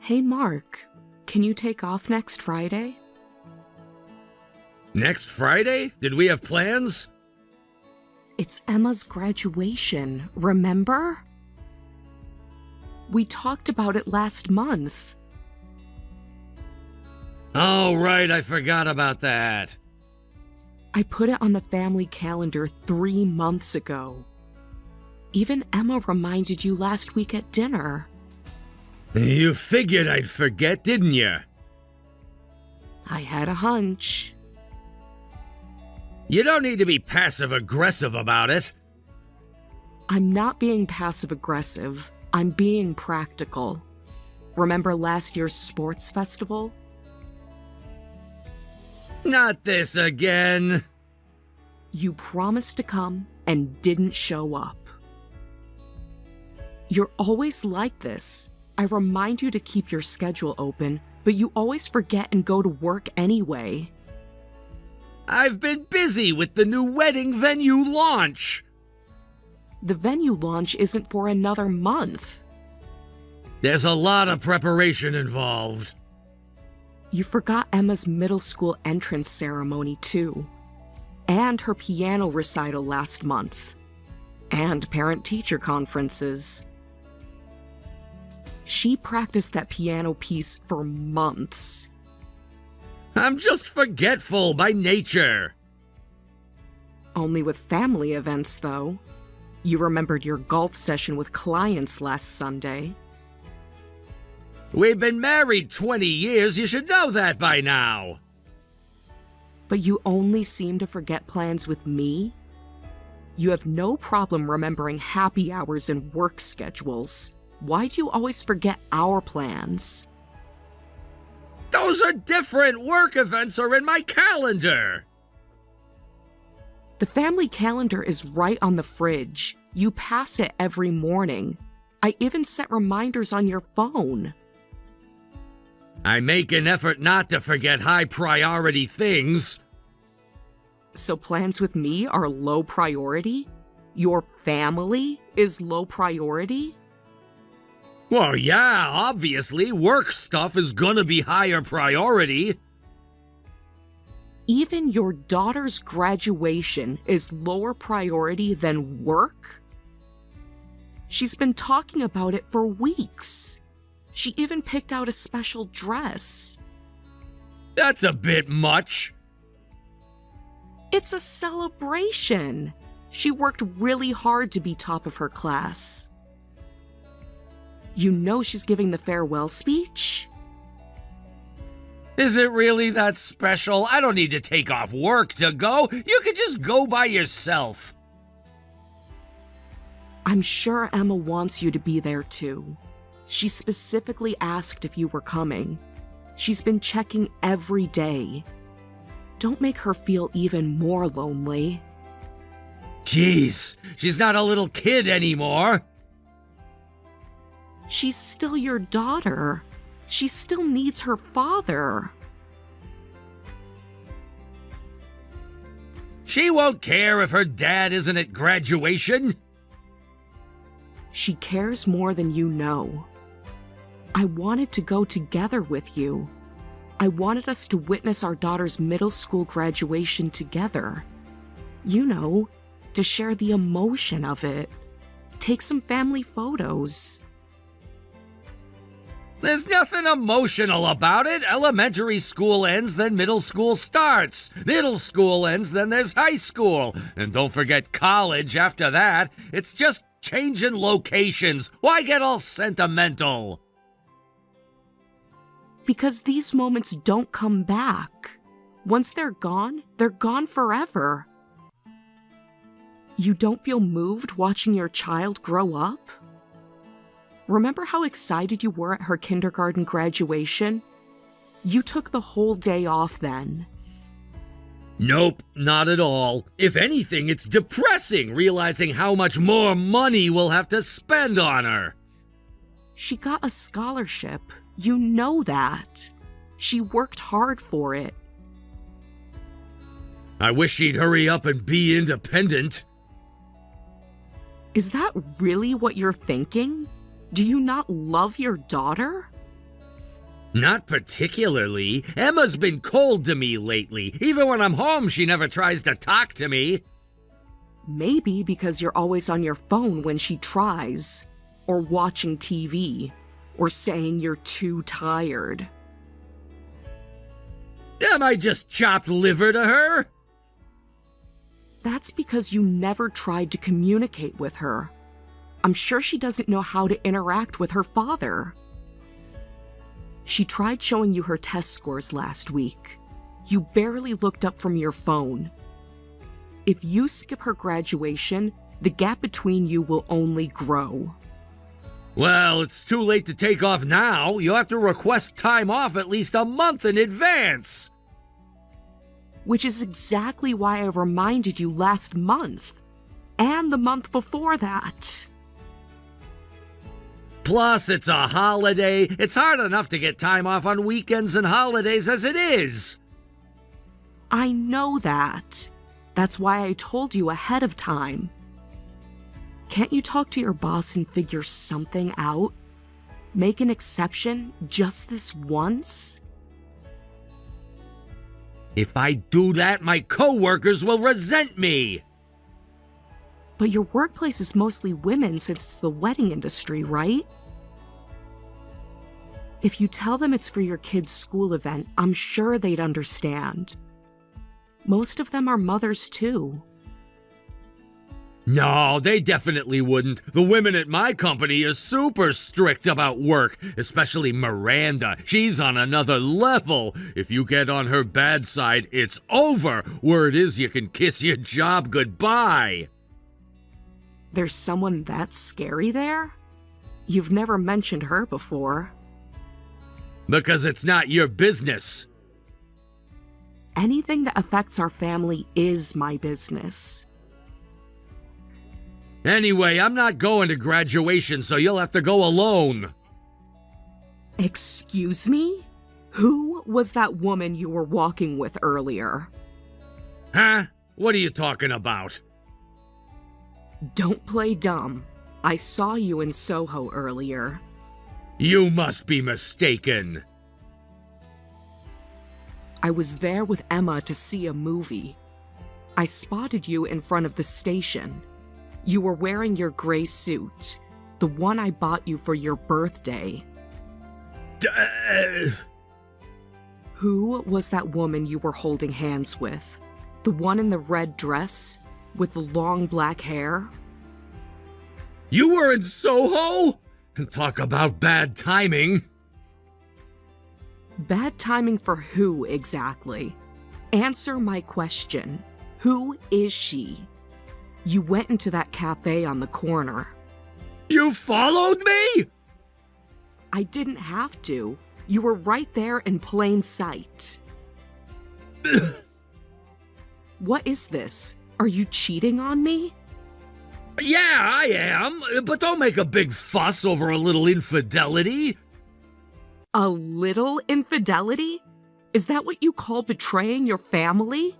Hey Mark, can you take off next Friday? Next Friday? Did we have plans? It's Emma's graduation, remember? We talked about it last month. Oh, right, I forgot about that. I put it on the family calendar 3 months ago. Even Emma reminded you last week at dinner. You figured I'd forget, didn't you? I had a hunch. You don't need to be passive-aggressive about it. I'm not being passive-aggressive. I'm being practical. Remember last year's sports festival? Not this again. You promised to come and didn't show up. You're always like this. I remind you to keep your schedule open, but you always forget and go to work anyway. I've been busy with the new wedding venue launch. The venue launch isn't for another month. There's a lot of preparation involved. You forgot Emma's middle school entrance ceremony, too. And her piano recital last month. And parent-teacher conferences. She practiced that piano piece for months. I'm just forgetful by nature. Only with family events, though. You remembered your golf session with clients last Sunday. We've been married 20 years, you should know that by now. But you only seem to forget plans with me? You have no problem remembering happy hours and work schedules. Why do you always forget our plans? Those are different. Work events are in my calendar. The family calendar is right on the fridge. You pass it every morning. I even set reminders on your phone. I make an effort not to forget high-priority things. So plans with me are low priority? Your family is low priority? Well, yeah, obviously, work stuff is gonna be higher priority. Even your daughter's graduation is lower priority than work? She's been talking about it for weeks. She even picked out a special dress. That's a bit much. It's a celebration. She worked really hard to be top of her class. You know she's giving the farewell speech? Is it really that special? I don't need to take off work to go. You could just go by yourself. I'm sure Emma wants you to be there too. She specifically asked if you were coming. She's been checking every day. Don't make her feel even more lonely. Jeez, she's not a little kid anymore. She's still your daughter. She still needs her father. She won't care if her dad isn't at graduation. She cares more than you know. I wanted to go together with you. I wanted us to witness our daughter's middle school graduation together. You know, to share the emotion of it. Take some family photos. There's nothing emotional about it. Elementary school ends, then middle school starts. Middle school ends, then there's high school. And don't forget college after that. It's just changing locations. Why get all sentimental? Because these moments don't come back. Once they're gone forever. You don't feel moved watching your child grow up? Remember how excited you were at her kindergarten graduation? You took the whole day off then. Nope, not at all. If anything, it's depressing realizing how much more money we'll have to spend on her. She got a scholarship. You know that. She worked hard for it. I wish she'd hurry up and be independent. Is that really what you're thinking? Do you not love your daughter? Not particularly. Emma's been cold to me lately. Even when I'm home, she never tries to talk to me. Maybe because you're always on your phone when she tries, or watching TV, or saying you're too tired. Am I just chopped liver to her? That's because you never tried to communicate with her. I'm sure she doesn't know how to interact with her father. She tried showing you her test scores last week. You barely looked up from your phone. If you skip her graduation, the gap between you will only grow. Well, it's too late to take off now. You'll have to request time off at least a month in advance. Which is exactly why I reminded you last month. And the month before that. Plus, it's a holiday. It's hard enough to get time off on weekends and holidays as it is. I know that. That's why I told you ahead of time. Can't you talk to your boss and figure something out? Make an exception just this once? If I do that, my coworkers will resent me. But your workplace is mostly women since it's the wedding industry, right? If you tell them it's for your kid's school event, I'm sure they'd understand. Most of them are mothers too. No, they definitely wouldn't. The women at my company are super strict about work, especially Miranda. She's on another level. If you get on her bad side, it's over. Word is you can kiss your job goodbye. There's someone that scary there? You've never mentioned her before. Because it's not your business. Anything that affects our family is my business. Anyway, I'm not going to graduation, so you'll have to go alone. Excuse me? Who was that woman you were walking with earlier? Huh? What are you talking about? Don't play dumb. I saw you in Soho earlier. You must be mistaken. I was there with Emma to see a movie. I spotted you in front of the station. You were wearing your gray suit, the one I bought you for your birthday. Who was that woman you were holding hands with? The one in the red dress, with the long black hair? You were in Soho? Talk about bad timing. Bad timing for who exactly? Answer my question. Who is she? You went into that cafe on the corner. You followed me? I didn't have to. You were right there in plain sight. What is this? Are you cheating on me? Yeah, I am, but don't make a big fuss over a little infidelity. A little infidelity? Is that what you call betraying your family?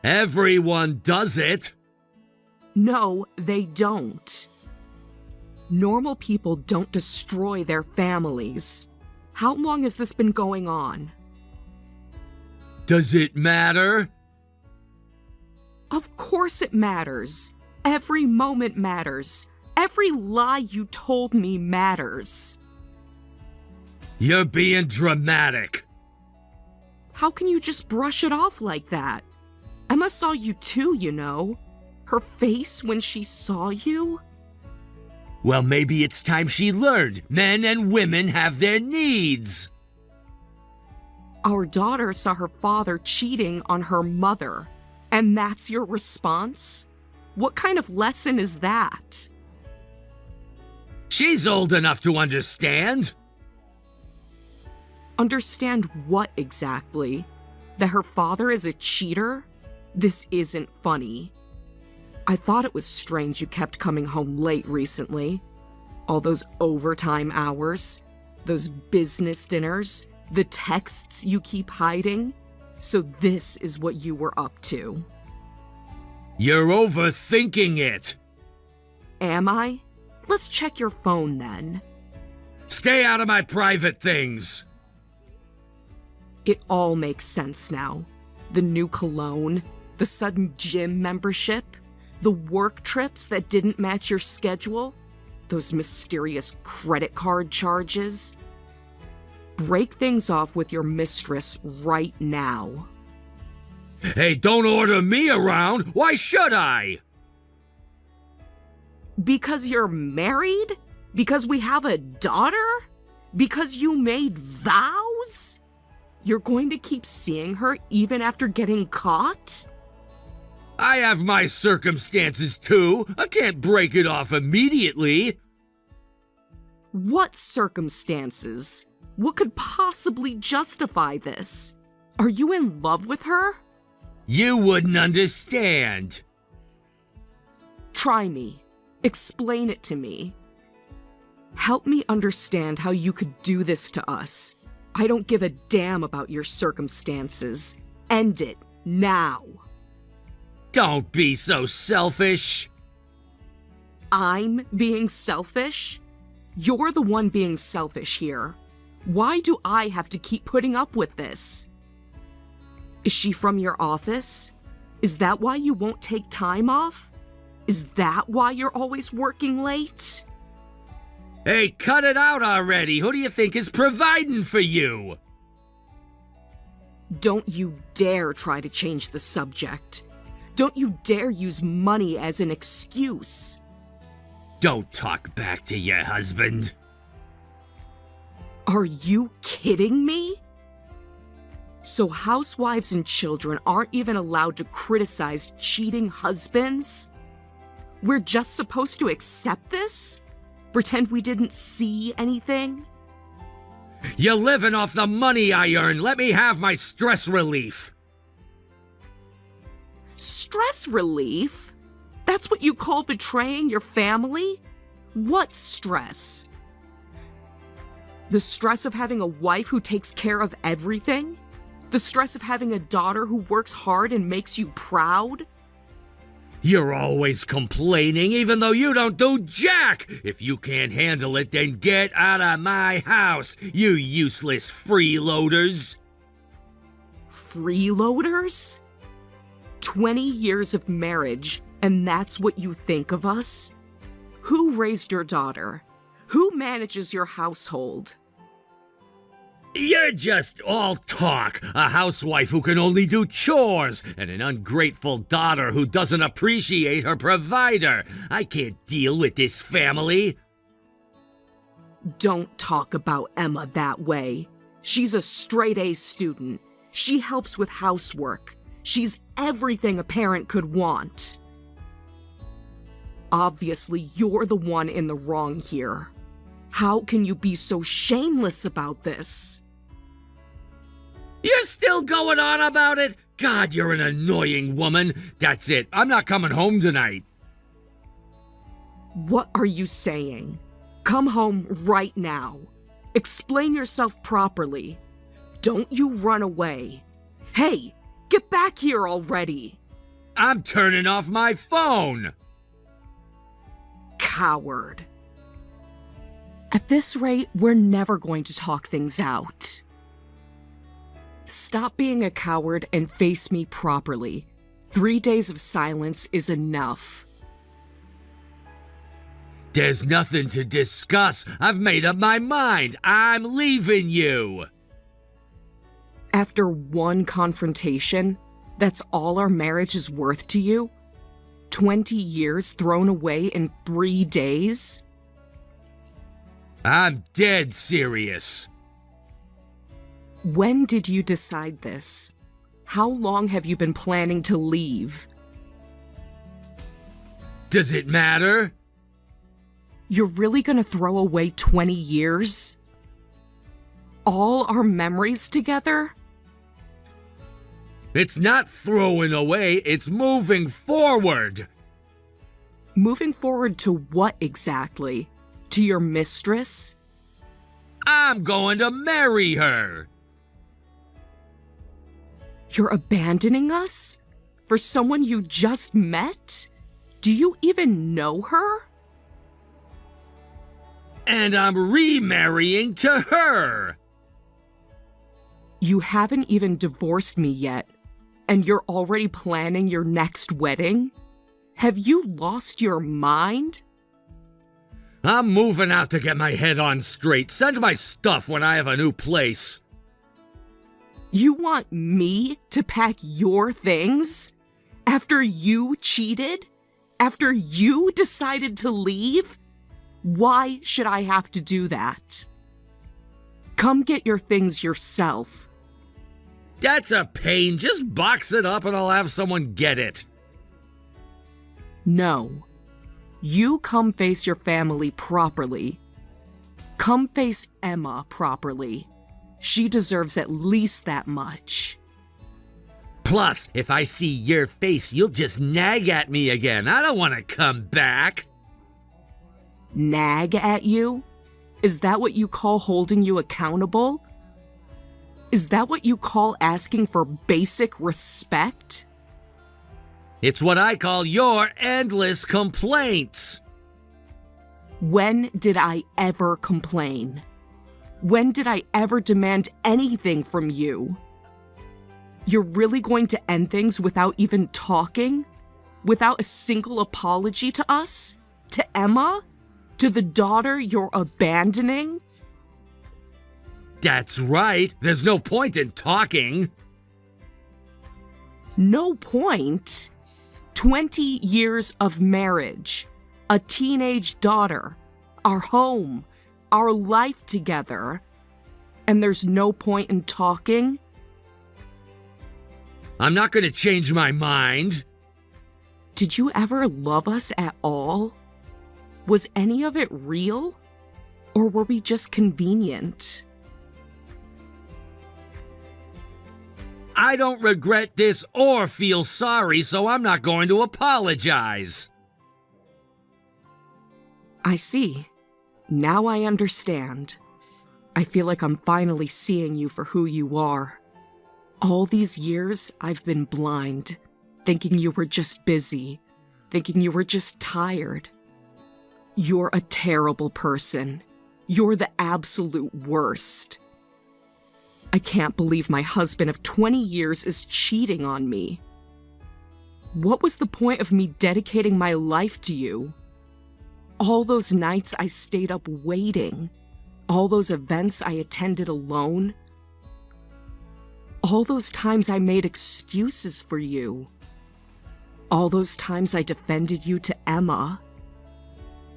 Everyone does it. No, they don't. Normal people don't destroy their families. How long has this been going on? Does it matter? Of course it matters. Every moment matters. Every lie you told me matters. You're being dramatic. How can you just brush it off like that? Emma saw you too, you know. Her face when she saw you? Well, maybe it's time she learned men and women have their needs. Our daughter saw her father cheating on her mother, and that's your response? What kind of lesson is that? She's old enough to understand. Understand what exactly? That her father is a cheater? This isn't funny. I thought it was strange you kept coming home late recently. All those overtime hours, those business dinners, the texts you keep hiding. So this is what you were up to. You're overthinking it. Am I? Let's check your phone then. Stay out of my private things. It all makes sense now. The new cologne, the sudden gym membership, the work trips that didn't match your schedule, those mysterious credit card charges. Break things off with your mistress right now. Hey, don't order me around. Why should I? Because you're married? Because we have a daughter? Because you made vows? You're going to keep seeing her even after getting caught? I have my circumstances too. I can't break it off immediately. What circumstances? What could possibly justify this? Are you in love with her? You wouldn't understand. Try me. Explain it to me. Help me understand how you could do this to us. I don't give a damn about your circumstances. End it now. Don't be so selfish. I'm being selfish? You're the one being selfish here. Why do I have to keep putting up with this? Is she from your office? Is that why you won't take time off? Is that why you're always working late? Hey, cut it out already. Who do you think is providing for you? Don't you dare try to change the subject. Don't you dare use money as an excuse. Don't talk back to your husband. Are you kidding me? So housewives and children aren't even allowed to criticize cheating husbands? We're just supposed to accept this? Pretend we didn't see anything? You're living off the money I earn. Let me have my stress relief. Stress relief? That's what you call betraying your family? What stress? The stress of having a wife who takes care of everything? The stress of having a daughter who works hard and makes you proud? You're always complaining even though you don't do jack. If you can't handle it, then get out of my house, you useless freeloaders. Freeloaders? 20 years of marriage, and that's what you think of us? Who raised your daughter? Who manages your household? You're just all talk. A housewife who can only do chores, and an ungrateful daughter who doesn't appreciate her provider. I can't deal with this family. Don't talk about Emma that way. She's a straight-A student. She helps with housework. She's everything a parent could want. Obviously, you're the one in the wrong here. How can you be so shameless about this? You're still going on about it? God, you're an annoying woman. That's it. I'm not coming home tonight. What are you saying? Come home right now. Explain yourself properly. Don't you run away. Hey, get back here already. I'm turning off my phone. Coward. At this rate, we're never going to talk things out. Stop being a coward and face me properly. 3 days of silence is enough. There's nothing to discuss. I've made up my mind. I'm leaving you. After one confrontation, that's all our marriage is worth to you? 20 years thrown away in 3 days? I'm dead serious. When did you decide this? How long have you been planning to leave? Does it matter? You're really gonna throw away 20 years? All our memories together? It's not throwing away, it's moving forward. Moving forward to what exactly? To your mistress? I'm going to marry her. You're abandoning us? For someone you just met? Do you even know her? And I'm remarrying to her. You haven't even divorced me yet, and you're already planning your next wedding? Have you lost your mind? I'm moving out to get my head on straight. Send my stuff when I have a new place. You want me to pack your things? After you cheated? After you decided to leave? Why should I have to do that? Come get your things yourself. That's a pain. Just box it up and I'll have someone get it. No. You come face your family properly. Come face Emma properly. She deserves at least that much. Plus, if I see your face, you'll just nag at me again. I don't want to come back. Nag at you? Is that what you call holding you accountable? Is that what you call asking for basic respect? It's what I call your endless complaints. When did I ever complain? When did I ever demand anything from you? You're really going to end things without even talking? Without a single apology to us? To Emma? To the daughter you're abandoning? That's right. There's no point in talking. No point? 20 years of marriage, a teenage daughter, our home, our life together, and there's no point in talking? I'm not going to change my mind. Did you ever love us at all? Was any of it real? Or were we just convenient? I don't regret this or feel sorry, so I'm not going to apologize. I see. Now I understand. I feel like I'm finally seeing you for who you are. All these years, I've been blind, thinking you were just busy, thinking you were just tired. You're a terrible person. You're the absolute worst. I can't believe my husband of 20 years is cheating on me. What was the point of me dedicating my life to you? All those nights I stayed up waiting, all those events I attended alone, all those times I made excuses for you, all those times I defended you to Emma.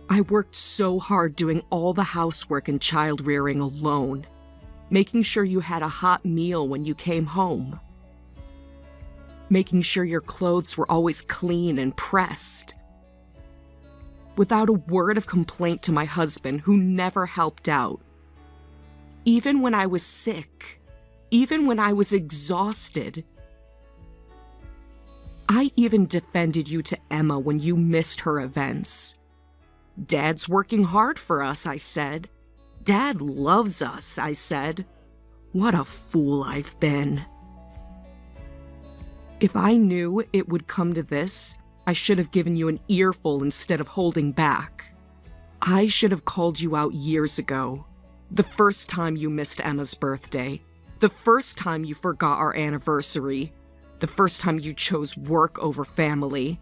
I worked so hard doing all the housework and child rearing alone, making sure you had a hot meal when you came home, making sure your clothes were always clean and pressed. Without a word of complaint to my husband, who never helped out. Even when I was sick, even when I was exhausted. I even defended you to Emma when you missed her events. Dad's working hard for us, I said. Dad loves us, I said. What a fool I've been. If I knew it would come to this, I should have given you an earful instead of holding back. I should have called you out years ago. The first time you missed Emma's birthday. The first time you forgot our anniversary. The first time you chose work over family.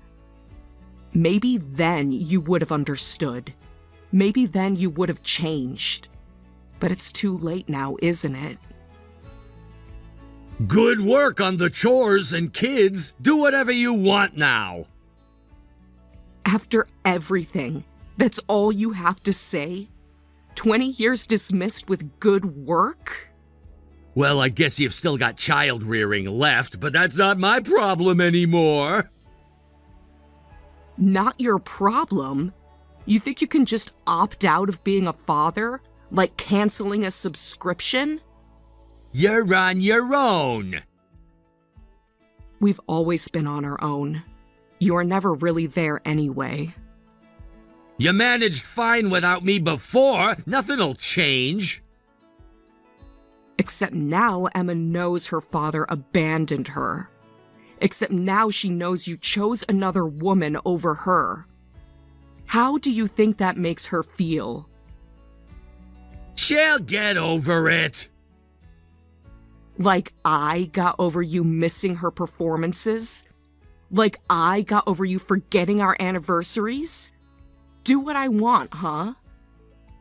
Maybe then you would have understood. Maybe then you would have changed. But it's too late now, isn't it? Good work on the chores and kids. Do whatever you want now. After everything, that's all you have to say? 20 years dismissed with good work? Well, I guess you've still got child rearing left, but that's not my problem anymore. Not your problem? You think you can just opt out of being a father? Like canceling a subscription? You're on your own. We've always been on our own. You were never really there anyway. You managed fine without me before. Nothing'll change. Except now Emma knows her father abandoned her. Except now she knows you chose another woman over her. How do you think that makes her feel? She'll get over it. Like I got over you missing her performances? Like I got over you forgetting our anniversaries? Do what I want, huh?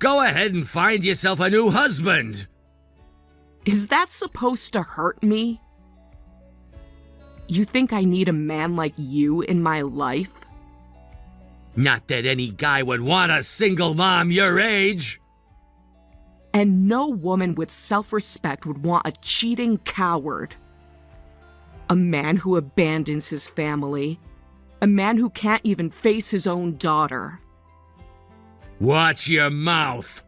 Go ahead and find yourself a new husband. Is that supposed to hurt me? You think I need a man like you in my life? Not that any guy would want a single mom your age. And no woman with self-respect would want a cheating coward. A man who abandons his family. A man who can't even face his own daughter. Watch your mouth.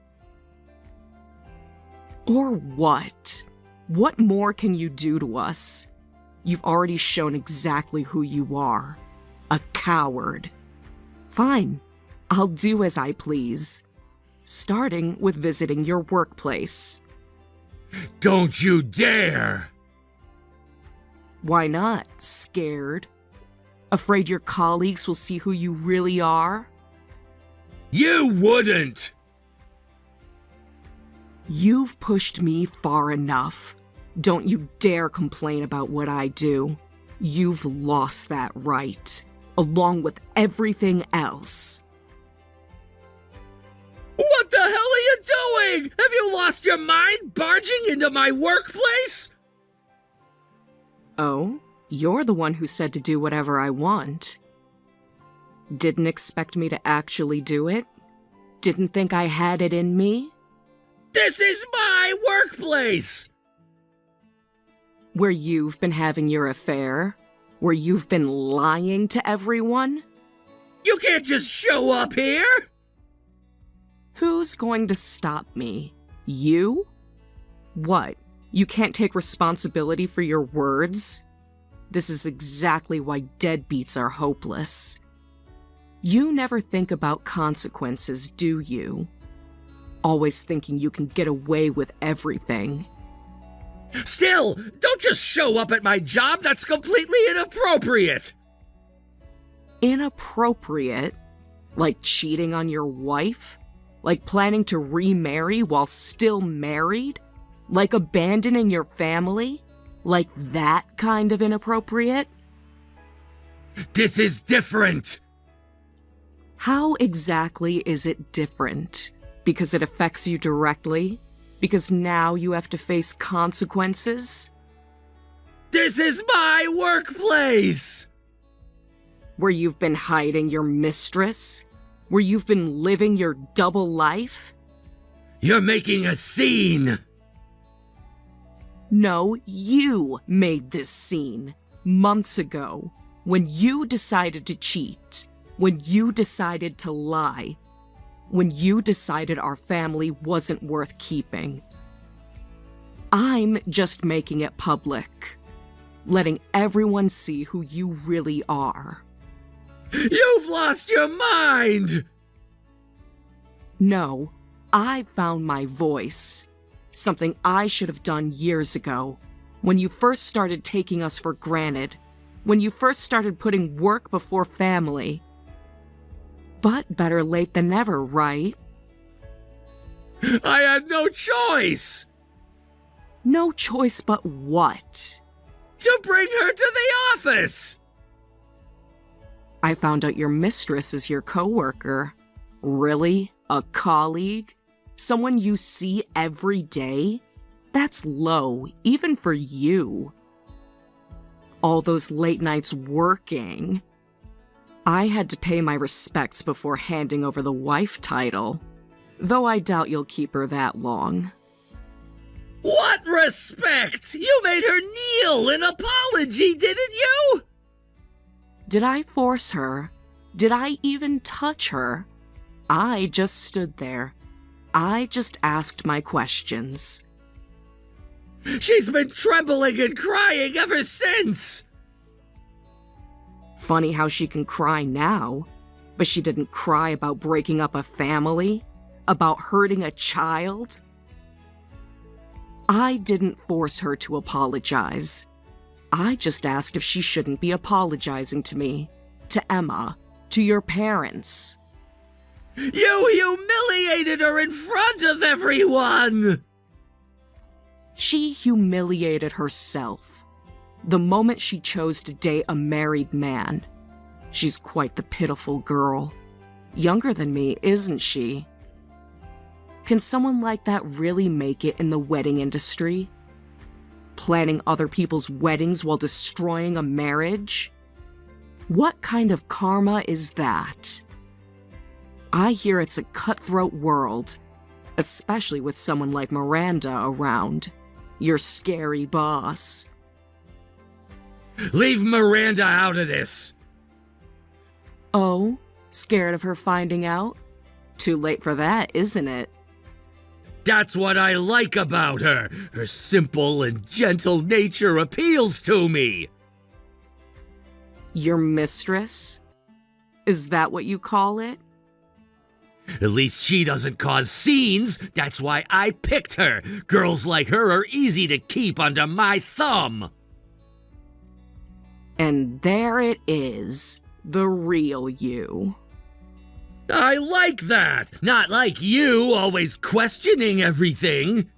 Or what? What more can you do to us? You've already shown exactly who you are. A coward. Fine, I'll do as I please. Starting with visiting your workplace. Don't you dare! Why not? Scared? Afraid your colleagues will see who you really are? You wouldn't! You've pushed me far enough. Don't you dare complain about what I do. You've lost that right, along with everything else. What the hell are you doing? Have you lost your mind barging into my workplace? Oh, you're the one who said to do whatever I want. Didn't expect me to actually do it? Didn't think I had it in me? This is my workplace! Where you've been having your affair? Where you've been lying to everyone? You can't just show up here! Who's going to stop me? You? What? You can't take responsibility for your words? This is exactly why deadbeats are hopeless. You never think about consequences, do you? Always thinking you can get away with everything. Still, don't just show up at my job. That's completely inappropriate. Inappropriate? Like cheating on your wife? Like planning to remarry while still married? Like abandoning your family? Like that kind of inappropriate? This is different. How exactly is it different? Because it affects you directly? Because now you have to face consequences? This is my workplace! Where you've been hiding your mistress? Where you've been living your double life? You're making a scene! No, you made this scene. Months ago. When you decided to cheat. When you decided to lie. When you decided our family wasn't worth keeping. I'm just making it public. Letting everyone see who you really are. You've lost your mind! No, I found my voice. Something I should have done years ago. When you first started taking us for granted. When you first started putting work before family. But better late than never, right? I had no choice! No choice but what? To bring her to the office! I found out your mistress is your coworker. Really? A colleague? Someone you see every day? That's low, even for you. All those late nights working. I had to pay my respects before handing over the wife title, though I doubt you'll keep her that long. What respect? You made her kneel in apology, didn't you? Did I force her? Did I even touch her? I just stood there. I just asked my questions. She's been trembling and crying ever since. Funny how she can cry now, but she didn't cry about breaking up a family, about hurting a child. I didn't force her to apologize. I just asked if she shouldn't be apologizing to me, to Emma, to your parents. You humiliated her in front of everyone! She humiliated herself the moment she chose to date a married man. She's quite the pitiful girl. Younger than me, isn't she? Can someone like that really make it in the wedding industry? Planning other people's weddings while destroying a marriage? What kind of karma is that? I hear it's a cutthroat world, especially with someone like Miranda around, your scary boss. Leave Miranda out of this! Oh, scared of her finding out? Too late for that, isn't it? That's what I like about her. Her simple and gentle nature appeals to me. Your mistress? Is that what you call it? At least she doesn't cause scenes. That's why I picked her. Girls like her are easy to keep under my thumb. And there it is, the real you. I like that. Not like you, always questioning everything.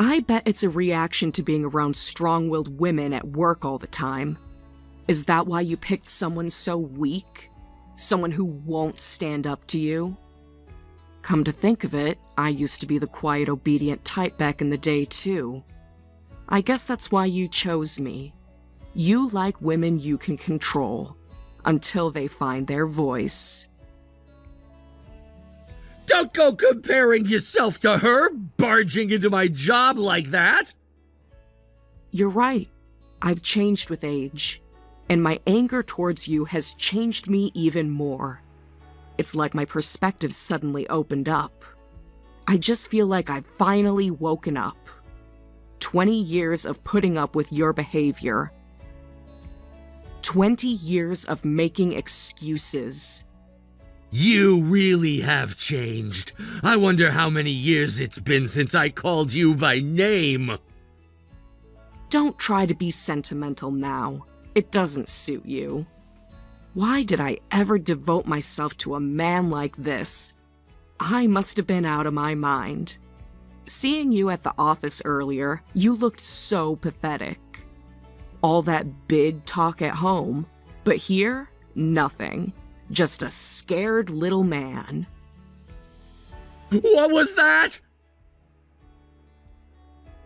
I bet it's a reaction to being around strong-willed women at work all the time. Is that why you picked someone so weak? Someone who won't stand up to you? Come to think of it, I used to be the quiet, obedient type back in the day, too. I guess that's why you chose me. You like women you can control, until they find their voice. Don't go comparing yourself to her, barging into my job like that. You're right. I've changed with age, and my anger towards you has changed me even more. It's like my perspective suddenly opened up. I just feel like I've finally woken up. 20 years of putting up with your behavior. 20 years of making excuses. You really have changed. I wonder how many years it's been since I called you by name. Don't try to be sentimental now. It doesn't suit you. Why did I ever devote myself to a man like this? I must have been out of my mind. Seeing you at the office earlier, you looked so pathetic. All that big talk at home, but here, nothing. Just a scared little man. What was that?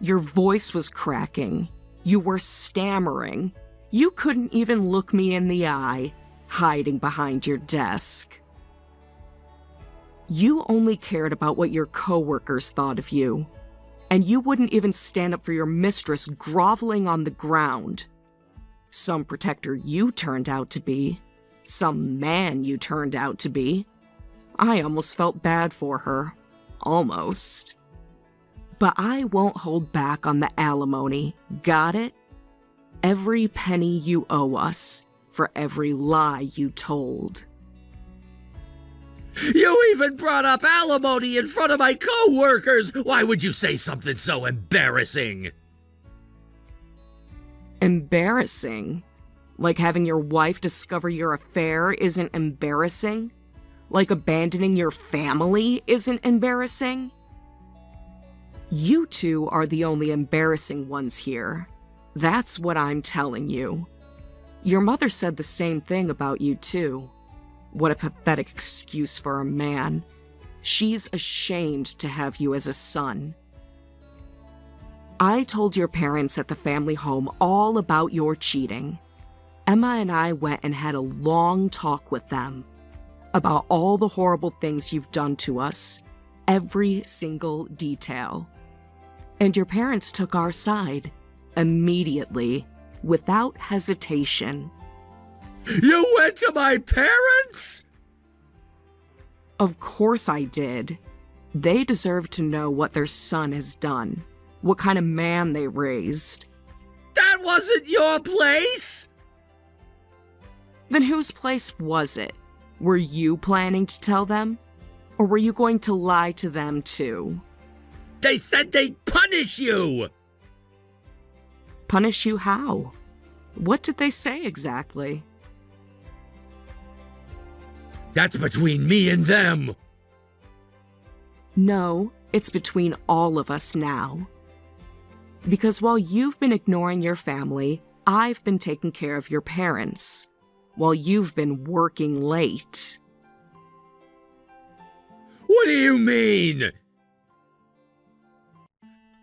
Your voice was cracking. You were stammering. You couldn't even look me in the eye, hiding behind your desk. You only cared about what your coworkers thought of you. And you wouldn't even stand up for your mistress groveling on the ground. Some protector you turned out to be. Some man you turned out to be. I almost felt bad for her. Almost. But I won't hold back on the alimony. Got it? Every penny you owe us for every lie you told. You even brought up alimony in front of my co-workers! Why would you say something so embarrassing? Embarrassing? Like having your wife discover your affair isn't embarrassing? Like abandoning your family isn't embarrassing? You two are the only embarrassing ones here. That's what I'm telling you. Your mother said the same thing about you too. What a pathetic excuse for a man. She's ashamed to have you as a son. I told your parents at the family home all about your cheating. Emma and I went and had a long talk with them about all the horrible things you've done to us, every single detail. And your parents took our side, immediately, without hesitation. You went to my parents? Of course I did. They deserve to know what their son has done, what kind of man they raised. That wasn't your place! Then whose place was it? Were you planning to tell them? Or were you going to lie to them too? They said they'd punish you! Punish you how? What did they say exactly? That's between me and them. No, It's between all of us now. Because while you've been ignoring your family, I've been taking care of your parents. While you've been working late. What do you mean?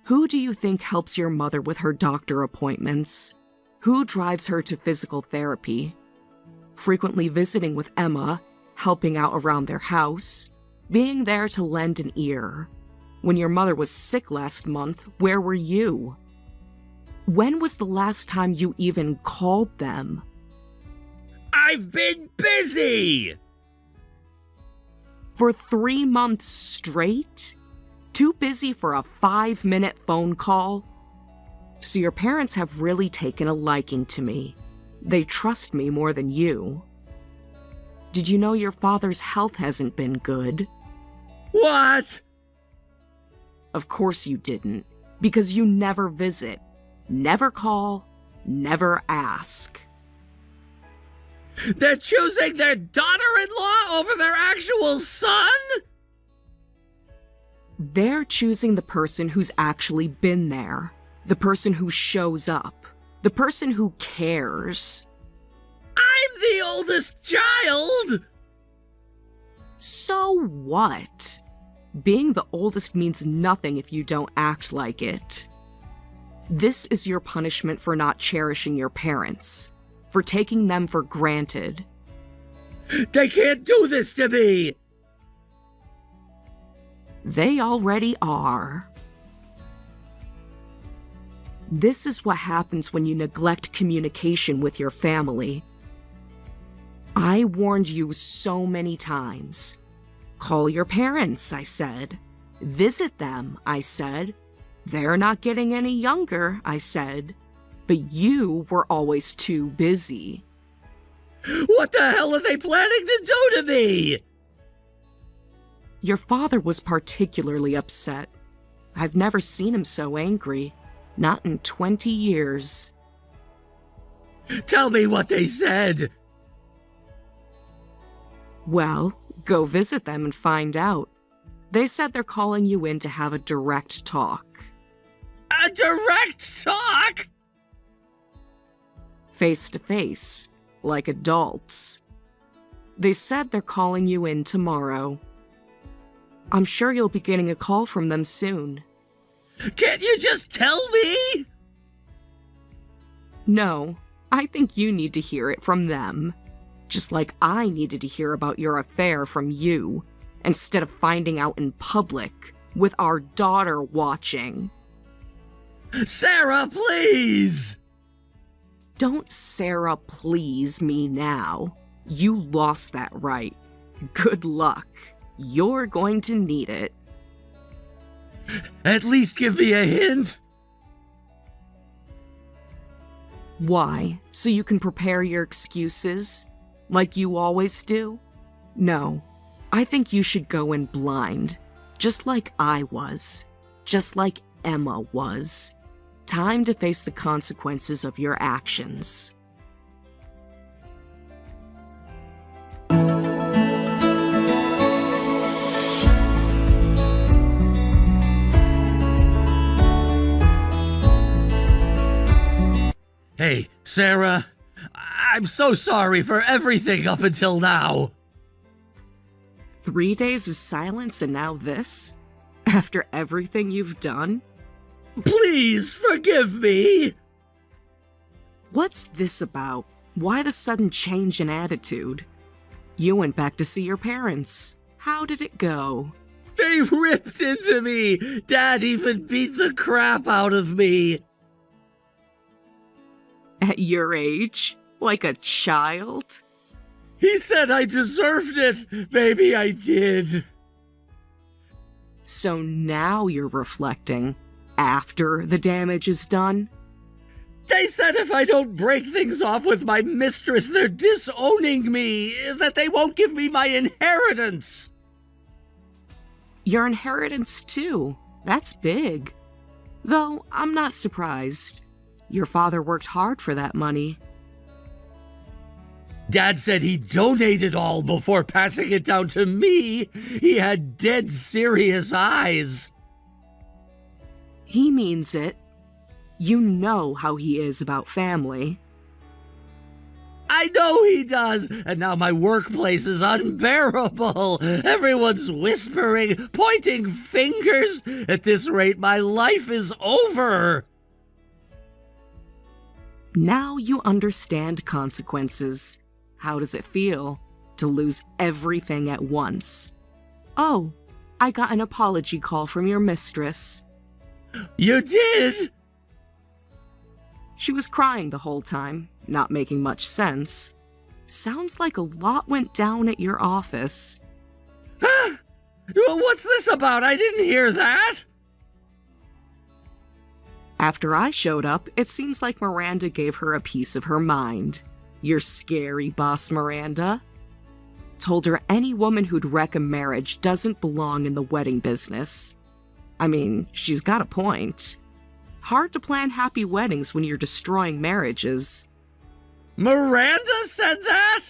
Who do you think helps your mother with her doctor appointments? Who drives her to physical therapy? Frequently visiting with Emma, helping out around their house, being there to lend an ear. When your mother was sick last month, where were you? When was the last time you even called them? I've been busy! For 3 months straight? Too busy for a 5-minute phone call? So your parents have really taken a liking to me. They trust me more than you. Did you know your father's health hasn't been good? What? Of course you didn't, because you never visit, never call, never ask. They're choosing their daughter-in-law over their actual son? They're choosing the person who's actually been there, the person who shows up, the person who cares. I'm the oldest child! So what? Being the oldest means nothing if you don't act like it. This is your punishment for not cherishing your parents, for taking them for granted. They can't do this to me! They already are. This is what happens when you neglect communication with your family. I warned you so many times. Call your parents, I said. Visit them, I said. They're not getting any younger, I said. But you were always too busy. What the hell are they planning to do to me? Your father was particularly upset. I've never seen him so angry. Not in 20 years. Tell me what they said. Well, go visit them and find out. They said they're calling you in to have a direct talk. A direct talk? Face to face, like adults. They said they're calling you in tomorrow. I'm sure you'll be getting a call from them soon. Can't you just tell me? No, I think you need to hear it from them. Just like I needed to hear about your affair from you, instead of finding out in public, with our daughter watching. Sarah, please! Don't Sarah please me now. You lost that right. Good luck. You're going to need it. At least give me a hint. Why? So you can prepare your excuses? Like you always do? No. I think you should go in blind. Just like I was. Just like Emma was. Time to face the consequences of your actions. Hey, Sarah, I'm so sorry for everything up until now. 3 days of silence and now this? After everything you've done? Please forgive me. What's this about? Why the sudden change in attitude? You went back to see your parents. How did it go? They ripped into me. Dad even beat the crap out of me. At your age? Like a child? He said I deserved it. Maybe I did. So now you're reflecting, after the damage is done? They said if I don't break things off with my mistress, they're disowning me, that they won't give me my inheritance. Your inheritance too. That's big. Though I'm not surprised. Your father worked hard for that money. Dad said he donated all before passing it down to me. He had dead serious eyes. He means it. You know how he is about family. I know he does, and now my workplace is unbearable. Everyone's whispering, pointing fingers. At this rate, my life is over. Now you understand consequences. How does it feel to lose everything at once? Oh, I got an apology call from your mistress. You did? She was crying the whole time, not making much sense. Sounds like a lot went down at your office. Huh? What's this about? I didn't hear that. After I showed up, it seems like Miranda gave her a piece of her mind. Your scary boss, Miranda. Told her any woman who'd wreck a marriage doesn't belong in the wedding business. I mean, she's got a point. Hard to plan happy weddings when you're destroying marriages. Miranda said that?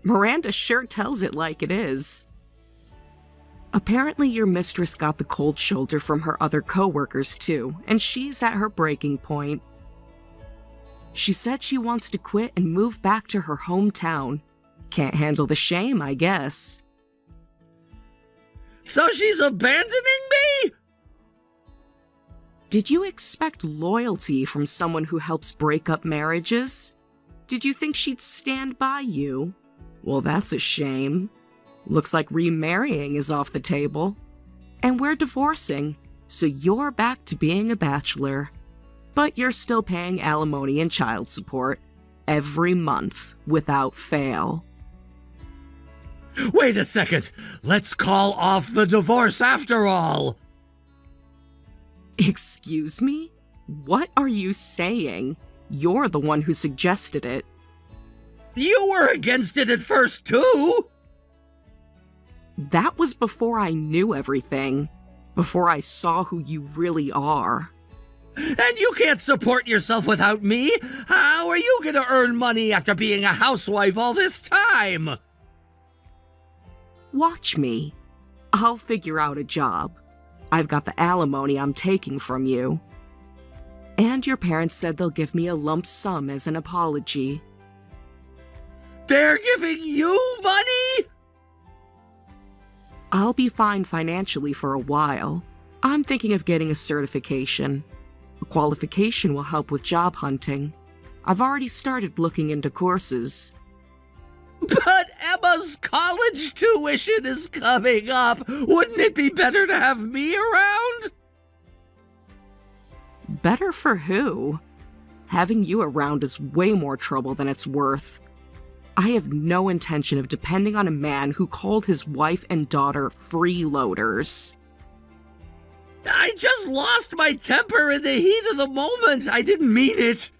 Miranda sure tells it like it is. Apparently your mistress got the cold shoulder from her other coworkers too, and she's at her breaking point. She said she wants to quit and move back to her hometown. Can't handle the shame, I guess. So she's abandoning me? Did you expect loyalty from someone who helps break up marriages? Did you think she'd stand by you? Well, that's a shame. Looks like remarrying is off the table. And we're divorcing, so you're back to being a bachelor. But you're still paying alimony and child support every month without fail. Wait a second. Let's call off the divorce after all. Excuse me? What are you saying? You're the one who suggested it. You were against it at first, too. That was before I knew everything. Before I saw who you really are. And you can't support yourself without me. How are you going to earn money after being a housewife all this time? Watch me. I'll figure out a job. I've got the alimony I'm taking from you. And your parents said they'll give me a lump sum as an apology. They're giving you money? I'll be fine financially for a while. I'm thinking of getting a certification. A qualification will help with job hunting. I've already started looking into courses. But Emma's college tuition is coming up. Wouldn't it be better to have me around? Better for who? Having you around is way more trouble than it's worth. I have no intention of depending on a man who called his wife and daughter freeloaders. I just lost my temper in the heat of the moment. I didn't mean it.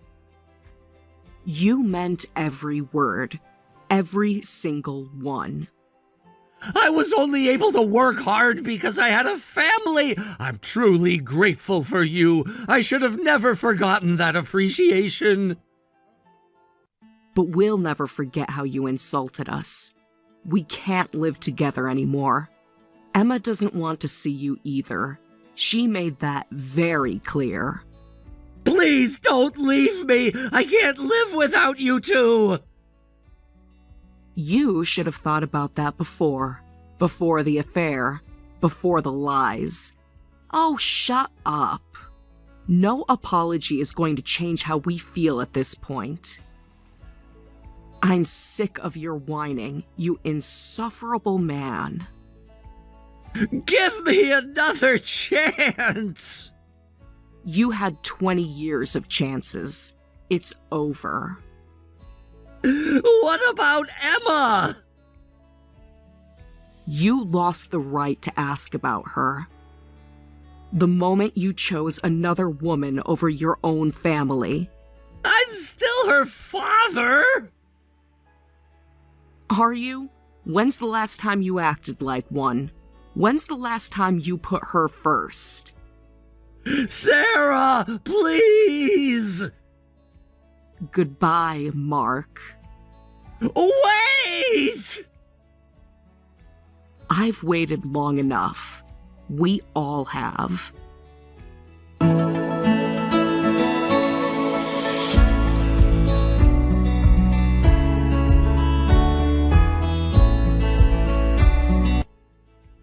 You meant every word. Every single one. I was only able to work hard because I had a family. I'm truly grateful for you. I should have never forgotten that appreciation. But we'll never forget how you insulted us. We can't live together anymore. Emma doesn't want to see you either. She made that very clear. Please don't leave me. I can't live without you two. You should have thought about that before. Before the affair. Before the lies. Oh, shut up. No apology is going to change how we feel at this point. I'm sick of your whining, you insufferable man. Give me another chance! You had 20 years of chances. It's over. What about Emma? You lost the right to ask about her. The moment you chose another woman over your own family. I'm still her father! Are you? When's the last time you acted like one? When's the last time you put her first? Sarah, please! Goodbye, Mark. Wait! I've waited long enough. We all have.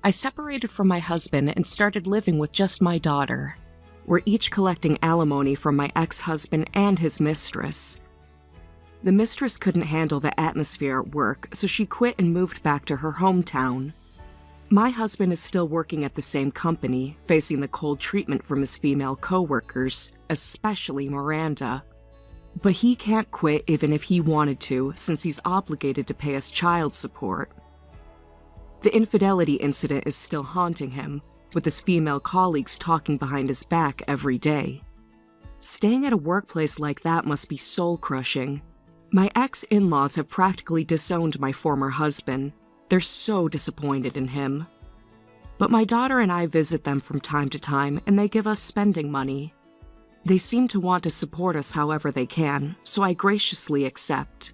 I separated from my husband and started living with just my daughter. We're each collecting alimony from my ex-husband and his mistress. The mistress couldn't handle the atmosphere at work, so she quit and moved back to her hometown. My husband is still working at the same company, facing the cold treatment from his female co-workers, especially Miranda. But he can't quit even if he wanted to, since he's obligated to pay us child support. The infidelity incident is still haunting him, with his female colleagues talking behind his back every day. Staying at a workplace like that must be soul-crushing. My ex-in-laws have practically disowned my former husband. They're so disappointed in him. But my daughter and I visit them from time to time, and they give us spending money. They seem to want to support us however they can, so I graciously accept.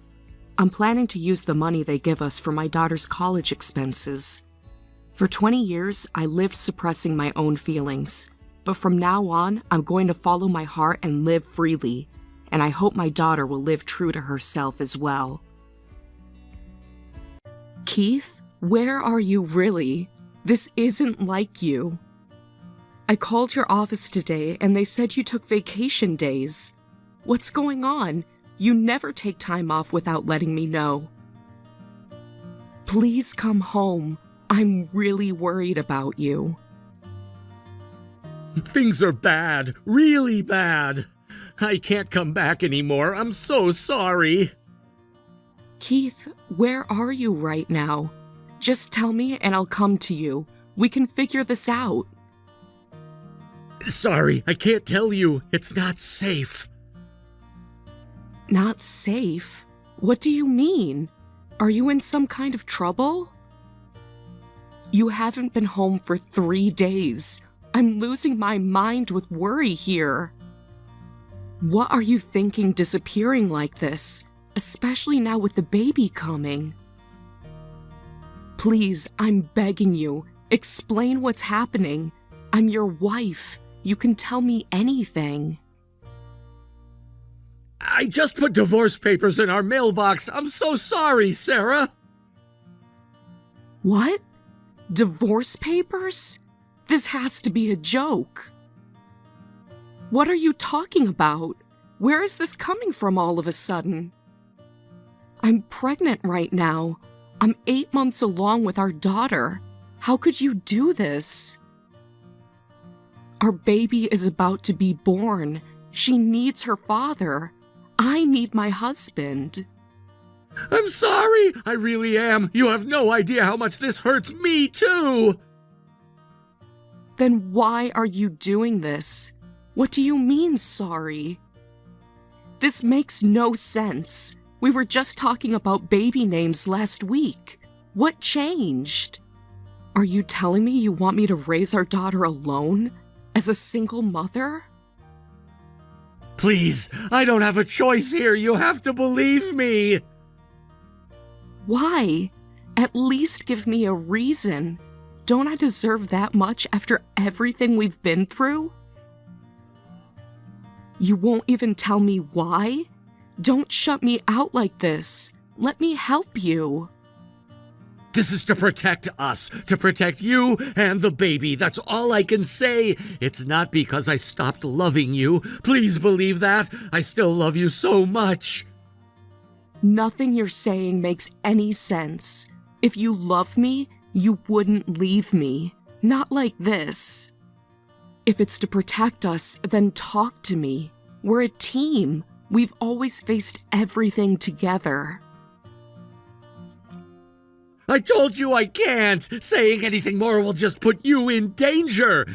I'm planning to use the money they give us for my daughter's college expenses. For 20 years, I lived suppressing my own feelings, but from now on, I'm going to follow my heart and live freely, and I hope my daughter will live true to herself as well. Keith, where are you really? This isn't like you. I called your office today and they said you took vacation days. What's going on? You never take time off without letting me know. Please come home. I'm really worried about you. Things are bad, really bad. I can't come back anymore. I'm so sorry. Keith, where are you right now? Just tell me and I'll come to you. We can figure this out. Sorry, I can't tell you. It's not safe. Not safe? What do you mean? Are you in some kind of trouble? You haven't been home for 3 days. I'm losing my mind with worry here. What are you thinking disappearing like this, especially now with the baby coming? Please, I'm begging you, explain what's happening. I'm your wife. You can tell me anything. I just put divorce papers in our mailbox. I'm so sorry, Sarah. What? Divorce papers? This has to be a joke. What are you talking about? Where is this coming from all of a sudden? I'm pregnant right now. I'm 8 months along with our daughter. How could you do this? Our baby is about to be born. She needs her father. I need my husband. I'm sorry. I really am. You have no idea how much this hurts me, too. Then why are you doing this? What do you mean, sorry? This makes no sense. We were just talking about baby names last week. What changed? Are you telling me you want me to raise our daughter alone? As a single mother? Please, I don't have a choice here. You have to believe me. Why? At least give me a reason. Don't I deserve that much after everything we've been through? You won't even tell me why? Don't shut me out like this. Let me help you. This is to protect us, to protect you and the baby. That's all I can say. It's not because I stopped loving you. Please believe that. I still love you so much. Nothing you're saying makes any sense. If you love me, you wouldn't leave me. Not like this. If it's to protect us, then talk to me. We're a team. We've always faced everything together. I told you I can't. Saying anything more will just put you in danger.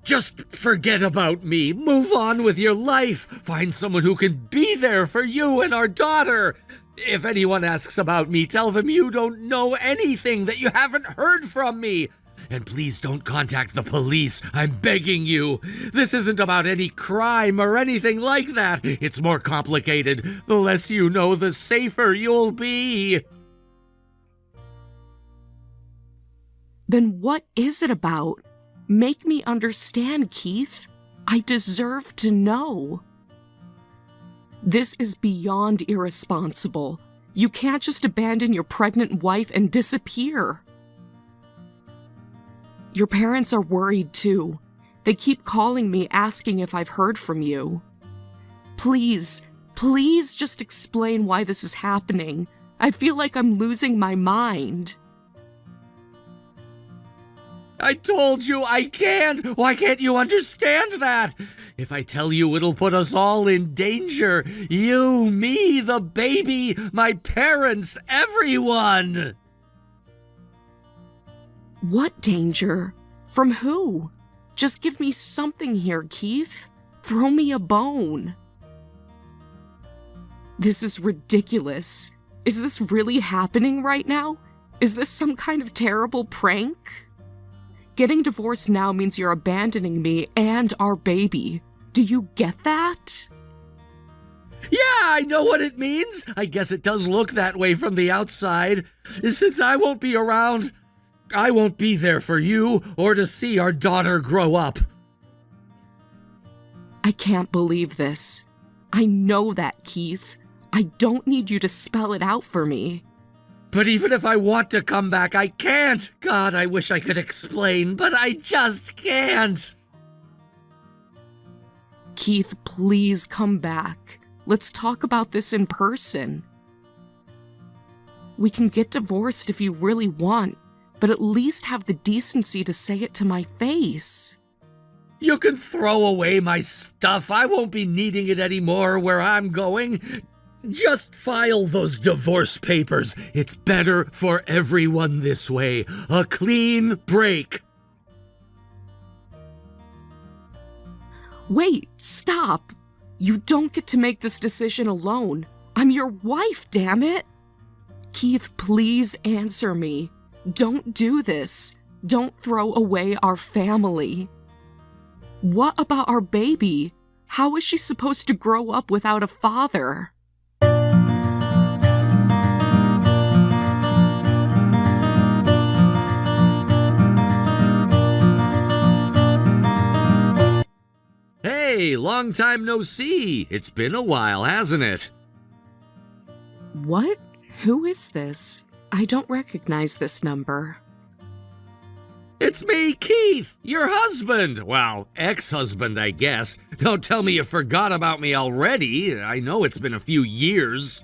Just forget about me. Move on with your life. Find someone who can be there for you and our daughter. If anyone asks about me, tell them you don't know anything, that you haven't heard from me. And please don't contact the police. I'm begging you. This isn't about any crime or anything like that. It's more complicated. The less you know, the safer you'll be. Then what is it about? Make me understand, Keith. I deserve to know. This is beyond irresponsible. You can't just abandon your pregnant wife and disappear. Your parents are worried too. They keep calling me asking if I've heard from you. Please just explain why this is happening. I feel like I'm losing my mind. I told you I can't! Why can't you understand that? If I tell you, it'll put us all in danger. You, me, the baby, my parents, everyone! What danger? From who? Just give me something here, Keith. Throw me a bone. This is ridiculous. Is this really happening right now? Is this some kind of terrible prank? Getting divorced now means you're abandoning me and our baby. Do you get that? Yeah, I know what it means. I guess it does look that way from the outside. Since I won't be around, I won't be there for you or to see our daughter grow up. I can't believe this. I know that, Keith. I don't need you to spell it out for me. But even if I want to come back, I can't. God, I wish I could explain, but I just can't. Keith, please come back. Let's talk about this in person. We can get divorced if you really want, but at least have the decency to say it to my face. You can throw away my stuff. I won't be needing it anymore where I'm going. Just file those divorce papers. It's better for everyone this way. A clean break. Wait, stop. You don't get to make this decision alone. I'm your wife, damn it. Keith, please answer me. Don't do this. Don't throw away our family. What about our baby? How is she supposed to grow up without a father? Hey, long time no see. It's been a while, hasn't it? What? Who is this? I don't recognize this number. It's me, Keith, your husband. Well, ex-husband, I guess. Don't tell me you forgot about me already. I know it's been a few years.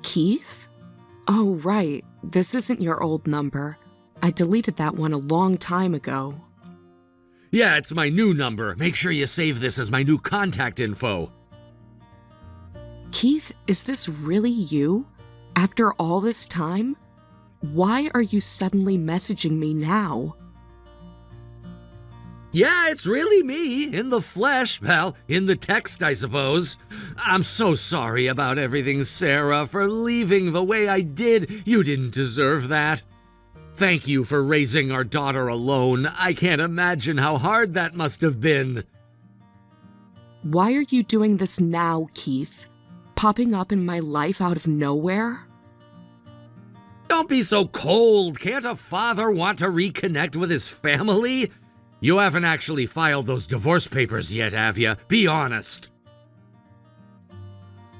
Keith? Oh, right. This isn't your old number. I deleted that one a long time ago. Yeah, it's my new number. Make sure you save this as my new contact info. Keith, is this really you? After all this time? Why are you suddenly messaging me now? Yeah, it's really me, in the flesh. Well, in the text, I suppose. I'm so sorry about everything, Sarah, for leaving the way I did. You didn't deserve that. Thank you for raising our daughter alone. I can't imagine how hard that must have been. Why are you doing this now, Keith? Popping up in my life out of nowhere? Don't be so cold. Can't a father want to reconnect with his family? You haven't actually filed those divorce papers yet, have you? Be honest.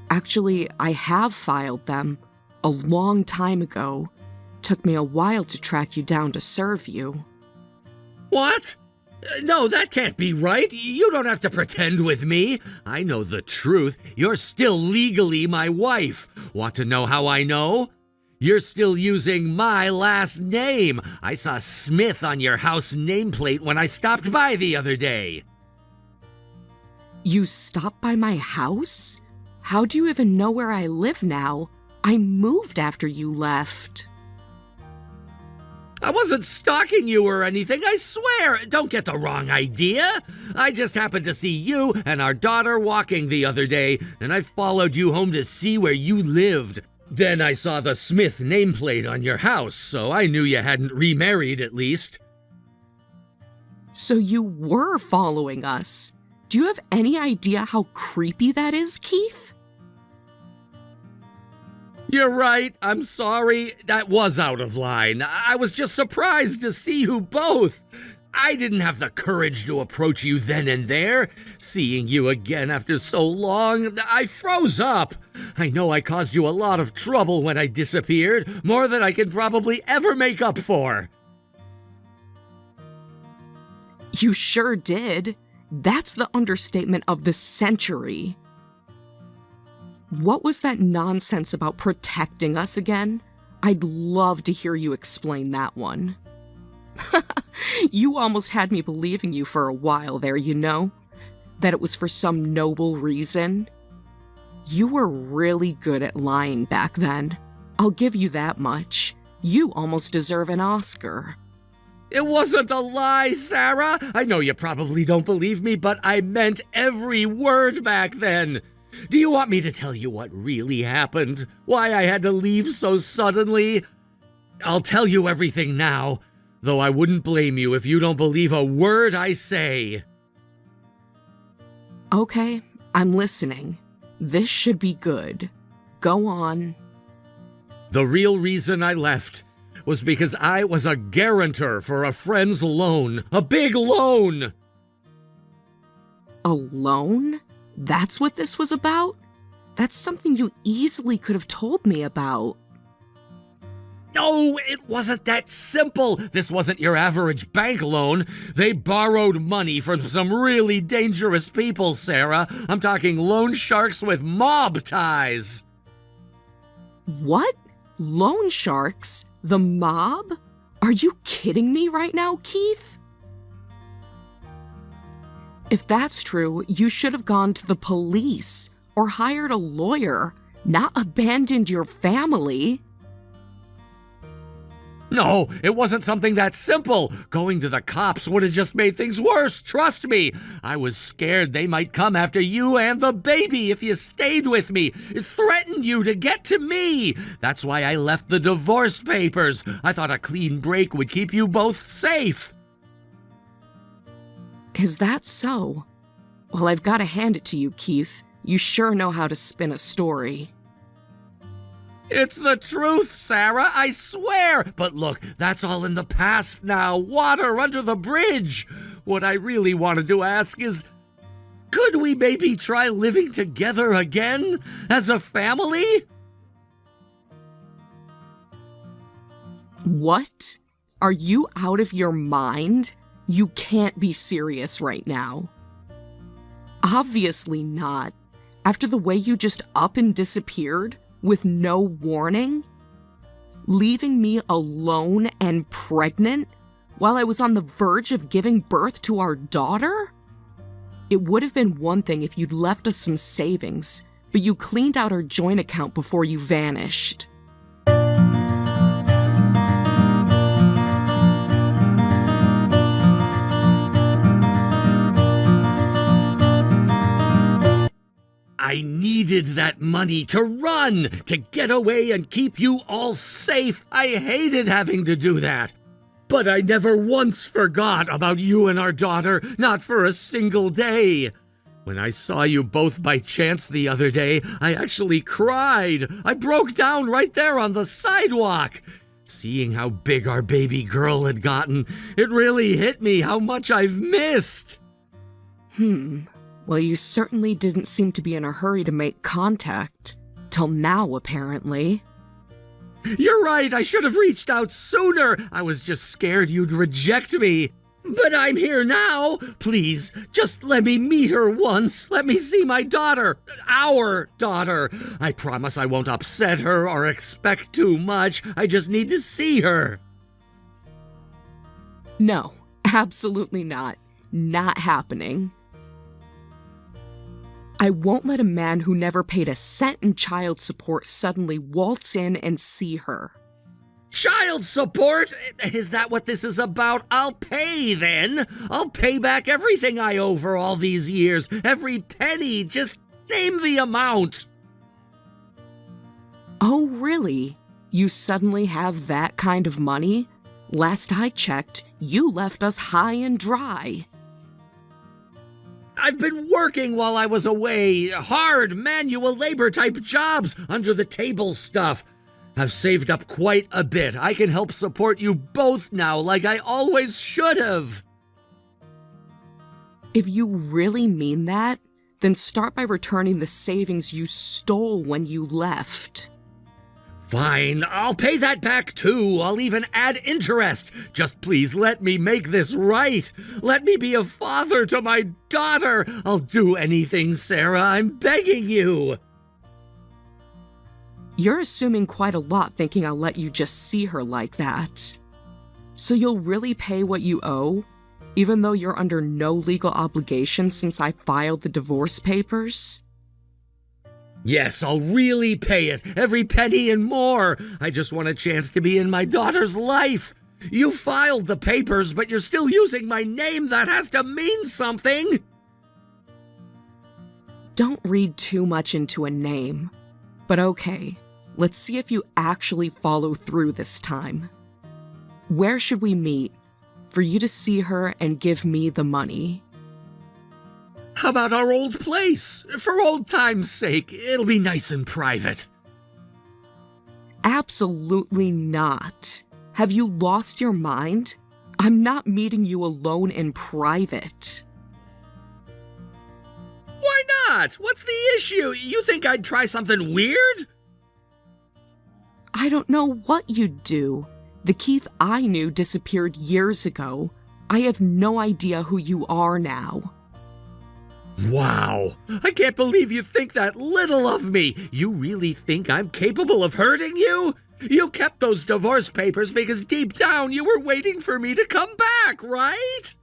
Actually, I have filed them. A long time ago. Took me a while to track you down to serve you. What? No, that can't be right. You don't have to pretend with me. I know the truth. You're still legally my wife. Want to know how I know? You're still using my last name. I saw Smith on your house nameplate when I stopped by the other day. You stopped by my house? How do you even know where I live now? I moved after you left. I wasn't stalking you or anything, I swear. Don't get the wrong idea. I just happened to see you and our daughter walking the other day, and I followed you home to see where you lived. Then I saw the Smith nameplate on your house, so I knew you hadn't remarried at least. So you were following us. Do you have any idea how creepy that is, Keith? You're right. I'm sorry. That was out of line. I was just surprised to see you both. I didn't have the courage to approach you then and there. Seeing you again after so long, I froze up. I know I caused you a lot of trouble when I disappeared, more than I can probably ever make up for. You sure did. That's the understatement of the century. What was that nonsense about protecting us again? I'd love to hear you explain that one. You almost had me believing you for a while there, you know? That it was for some noble reason. You were really good at lying back then. I'll give you that much. You almost deserve an Oscar. It wasn't a lie, Sarah. I know you probably don't believe me, but I meant every word back then. Do you want me to tell you what really happened? Why I had to leave so suddenly? I'll tell you everything now, though I wouldn't blame you if you don't believe a word I say. Okay, I'm listening. This should be good. Go on. The real reason I left was because I was a guarantor for a friend's loan. A big loan! A loan? That's what this was about? That's something you easily could have told me about. No, it wasn't that simple. This wasn't your average bank loan. They borrowed money from some really dangerous people, Sarah. I'm talking loan sharks with mob ties. What? Loan sharks? The mob? Are you kidding me right now, Keith? If that's true, you should have gone to the police or hired a lawyer, not abandoned your family. No, it wasn't something that simple. Going to the cops would have just made things worse, trust me. I was scared they might come after you and the baby if you stayed with me. It threatened you to get to me. That's why I left the divorce papers. I thought a clean break would keep you both safe. Is that so? Well, I've got to hand it to you, Keith. You sure know how to spin a story. It's the truth, Sarah, I swear. But look, that's all in the past now. Water under the bridge. What I really wanted to ask is, could we maybe try living together again as a family? What? Are you out of your mind? You can't be serious right now. Obviously not. After the way you just up and disappeared, with no warning? Leaving me alone and pregnant while I was on the verge of giving birth to our daughter? It would have been one thing if you'd left us some savings, but you cleaned out our joint account before you vanished. I needed that money to run, to get away and keep you all safe. I hated having to do that. But I never once forgot about you and our daughter, not for a single day. When I saw you both by chance the other day, I actually cried. I broke down right there on the sidewalk. Seeing how big our baby girl had gotten, it really hit me how much I've missed. Well, you certainly didn't seem to be in a hurry to make contact. Till now, apparently. You're right, I should have reached out sooner. I was just scared you'd reject me. But I'm here now. Please, just let me meet her once. Let me see my daughter. Our daughter. I promise I won't upset her or expect too much. I just need to see her. No, absolutely not. Not happening. I won't let a man who never paid a cent in child support suddenly waltz in and see her. Child support? Is that what this is about? I'll pay then. I'll pay back everything I owe for all these years. Every penny. Just name the amount. Oh, really? You suddenly have that kind of money? Last I checked, you left us high and dry. I've been working while I was away. Hard manual labor type jobs, under the table stuff. I've saved up quite a bit. I can help support you both now like I always should have. If you really mean that, then start by returning the savings you stole when you left. Fine, I'll pay that back too. I'll even add interest. Just please let me make this right. Let me be a father to my daughter. I'll do anything, Sarah. I'm begging you. You're assuming quite a lot thinking I'll let you just see her like that. So you'll really pay what you owe, even though you're under no legal obligation since I filed the divorce papers? Yes, I'll really pay it, every penny and more. I just want a chance to be in my daughter's life. You filed the papers, but you're still using my name. That has to mean something. Don't read too much into a name. But okay, let's see if you actually follow through this time. Where should we meet for you to see her and give me the money? How about our old place? For old time's sake, it'll be nice and private. Absolutely not. Have you lost your mind? I'm not meeting you alone in private. Why not? What's the issue? You think I'd try something weird? I don't know what you'd do. The Keith I knew disappeared years ago. I have no idea who you are now. Wow, I can't believe you think that little of me. You really think I'm capable of hurting you? You kept those divorce papers because deep down you were waiting for me to come back, right?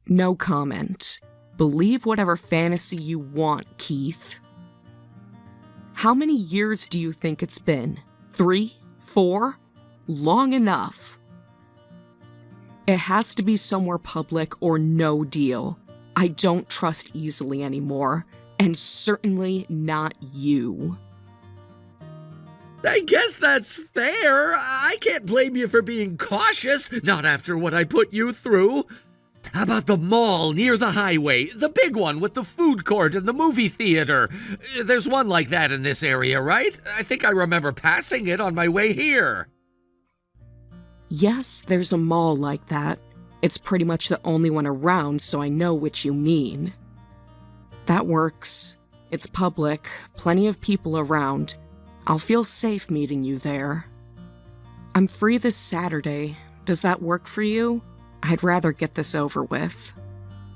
No comment. Believe whatever fantasy you want, Keith. How many years do you think it's been? 3? 4? Long enough. It has to be somewhere public or no deal. I don't trust easily anymore, and certainly not you. I guess that's fair. I can't blame you for being cautious, not after what I put you through. How about the mall near the highway, the big one with the food court and the movie theater? There's one like that in this area, right? I think I remember passing it on my way here. Yes, there's a mall like that. It's pretty much the only one around, so I know which you mean. That works. It's public, plenty of people around. I'll feel safe meeting you there. I'm free this Saturday. Does that work for you? I'd rather get this over with.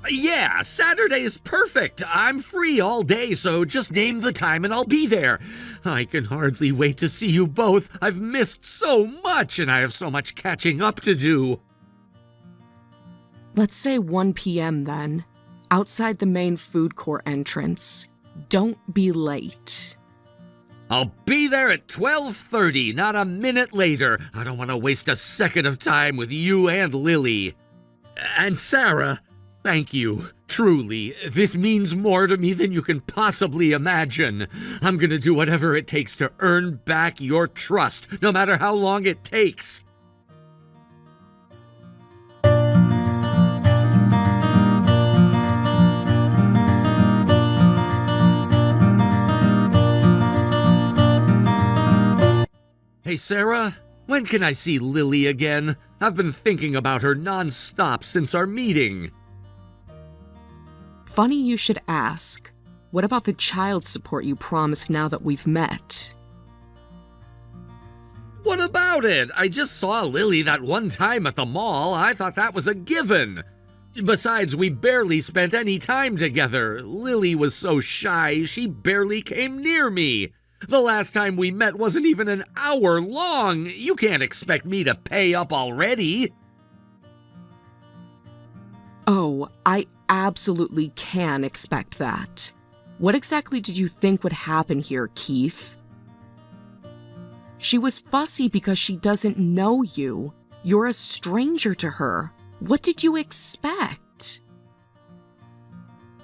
Yeah, Saturday is perfect. I'm free all day, so just name the time and I'll be there. I can hardly wait to see you both. I've missed so much and I have so much catching up to do. Let's say 1 p.m. then, outside the main food court entrance. Don't be late. I'll be there at 12:30, not a minute later. I don't want to waste a second of time with you and Lily. And Sarah, thank you. Truly, this means more to me than you can possibly imagine. I'm gonna do whatever it takes to earn back your trust, no matter how long it takes. Hey, Sarah, when can I see Lily again? I've been thinking about her non-stop since our meeting. Funny you should ask. What about the child support you promised now that we've met? What about it? I just saw Lily that one time at the mall. I thought that was a given. Besides, we barely spent any time together. Lily was so shy, she barely came near me. The last time we met wasn't even an hour long. You can't expect me to pay up already. Oh, I absolutely can expect that. What exactly did you think would happen here, Keith? She was fussy because she doesn't know you. You're a stranger to her. What did you expect?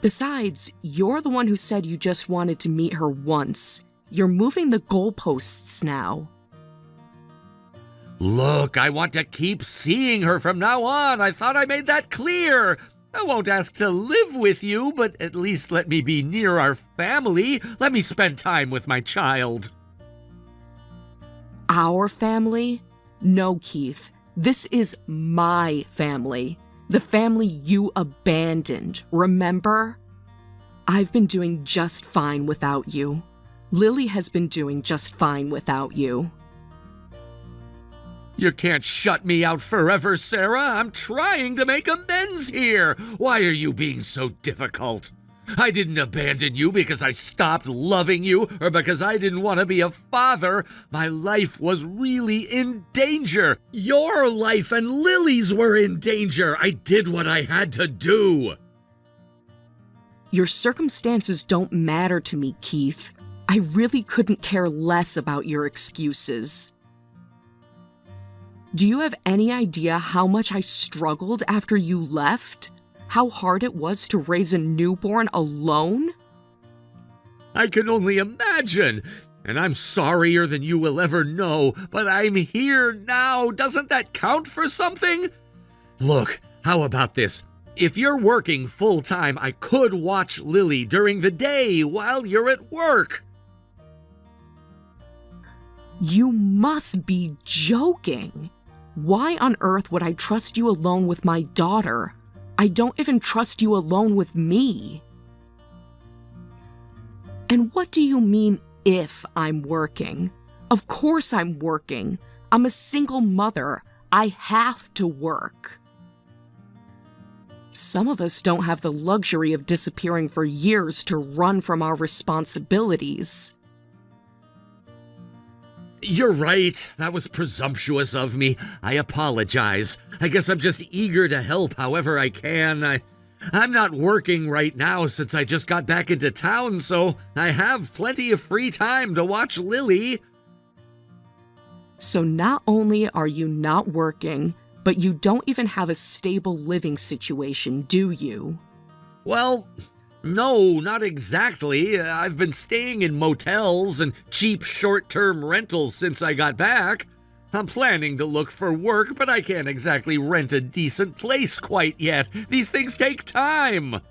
Besides, you're the one who said you just wanted to meet her once. You're moving the goalposts now. Look, I want to keep seeing her from now on. I thought I made that clear. I won't ask to live with you, but at least let me be near our family. Let me spend time with my child. Our family? No, Keith. This is my family. The family you abandoned, remember? I've been doing just fine without you. Lily has been doing just fine without you. You can't shut me out forever, Sarah. I'm trying to make amends here. Why are you being so difficult? I didn't abandon you because I stopped loving you or because I didn't want to be a father. My life was really in danger. Your life and Lily's were in danger. I did what I had to do. Your circumstances don't matter to me, Keith. I really couldn't care less about your excuses. Do you have any idea how much I struggled after you left? How hard it was to raise a newborn alone? I can only imagine. And I'm sorrier than you will ever know, but I'm here now. Doesn't that count for something? Look, how about this? If you're working full-time, I could watch Lily during the day while you're at work. You must be joking. Why on earth would I trust you alone with my daughter? I don't even trust you alone with me. And what do you mean, if I'm working? Of course I'm working. I'm a single mother. I have to work. Some of us don't have the luxury of disappearing for years to run from our responsibilities. You're right. That was presumptuous of me. I apologize. I guess I'm just eager to help however I can. I'm not working right now since I just got back into town, so I have plenty of free time to watch Lily. So not only are you not working, but you don't even have a stable living situation, do you? Well, no, not exactly. I've been staying in motels and cheap short-term rentals since I got back. I'm planning to look for work, but I can't exactly rent a decent place quite yet. These things take time.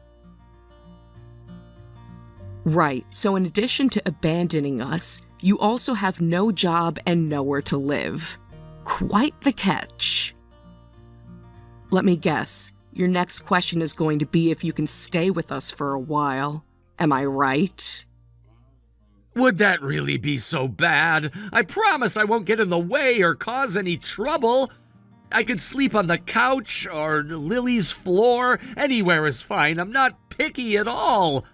Right, so in addition to abandoning us, you also have no job and nowhere to live. Quite the catch. Let me guess. Your next question is going to be if you can stay with us for a while. Am I right? Would that really be so bad? I promise I won't get in the way or cause any trouble. I could sleep on the couch or Lily's floor. Anywhere is fine. I'm not picky at all.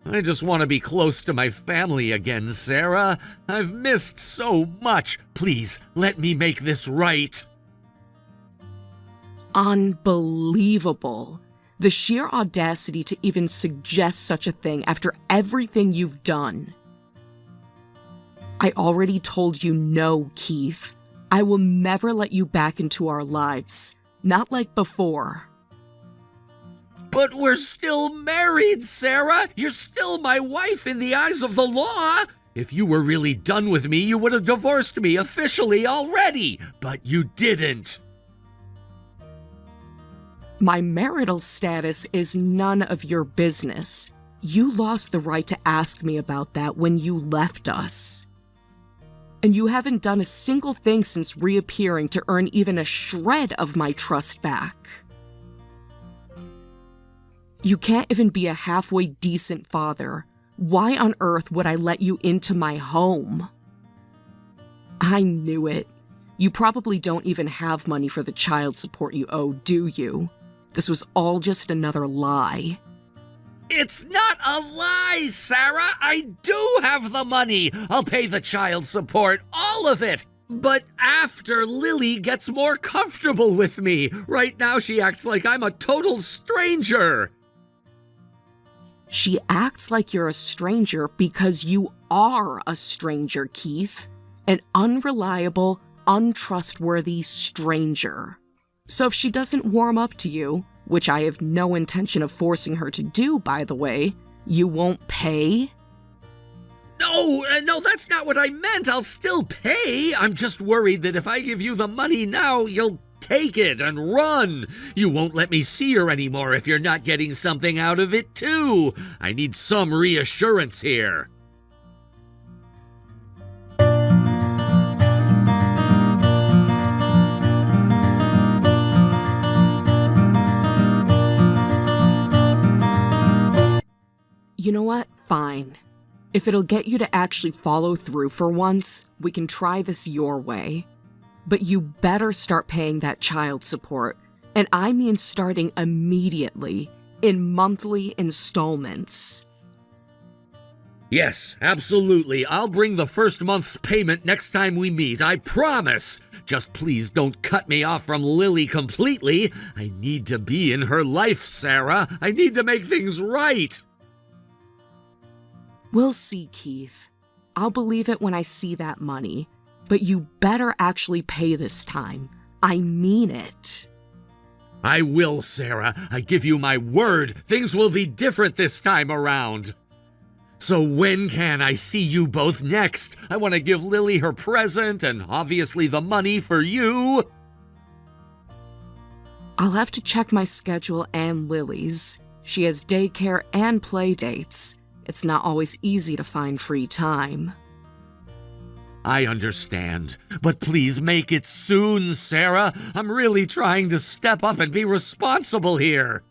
I just want to be close to my family again, Sarah. I've missed so much. Please, let me make this right. Unbelievable. The sheer audacity to even suggest such a thing after everything you've done. I already told you no, Keith. I will never let you back into our lives. Not like before. But we're still married, Sarah. You're still my wife in the eyes of the law. If you were really done with me, you would have divorced me officially already. But you didn't. My marital status is none of your business. You lost the right to ask me about that when you left us. And you haven't done a single thing since reappearing to earn even a shred of my trust back. You can't even be a halfway decent father. Why on earth would I let you into my home? I knew it. You probably don't even have money for the child support you owe, do you? This was all just another lie. It's not a lie, Sarah. I do have the money. I'll pay the child support, all of it. But after Lily gets more comfortable with me. Right now she acts like I'm a total stranger. She acts like you're a stranger because you are a stranger, Keith. An unreliable, untrustworthy stranger. So if she doesn't warm up to you, which I have no intention of forcing her to do, by the way, you won't pay? No, that's not what I meant. I'll still pay. I'm just worried that if I give you the money now, you'll take it and run. You won't let me see her anymore if you're not getting something out of it, too. I need some reassurance here. You know what? Fine. If it'll get you to actually follow through for once, we can try this your way. But you better start paying that child support. And I mean starting immediately, in monthly installments. Yes, absolutely. I'll bring the first month's payment next time we meet, I promise. Just please don't cut me off from Lily completely. I need to be in her life, Sarah. I need to make things right. We'll see, Keith. I'll believe it when I see that money. But you better actually pay this time. I mean it. I will, Sarah. I give you my word. Things will be different this time around. So when can I see you both next? I want to give Lily her present and obviously the money for you. I'll have to check my schedule and Lily's. She has daycare and play dates. It's not always easy to find free time. I understand, but please make it soon, Sarah. I'm really trying to step up and be responsible here.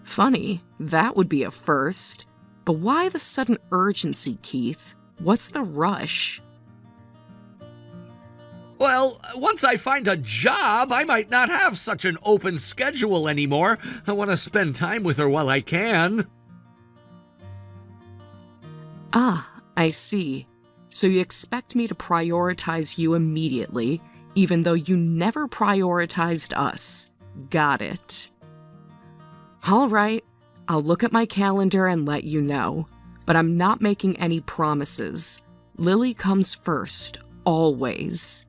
Funny, that would be a first. But why the sudden urgency, Keith? What's the rush? Well, once I find a job, I might not have such an open schedule anymore. I want to spend time with her while I can. Ah, I see. So you expect me to prioritize you immediately, even though you never prioritized us. Got it. All right, I'll look at my calendar and let you know. But I'm not making any promises. Lily comes first, always.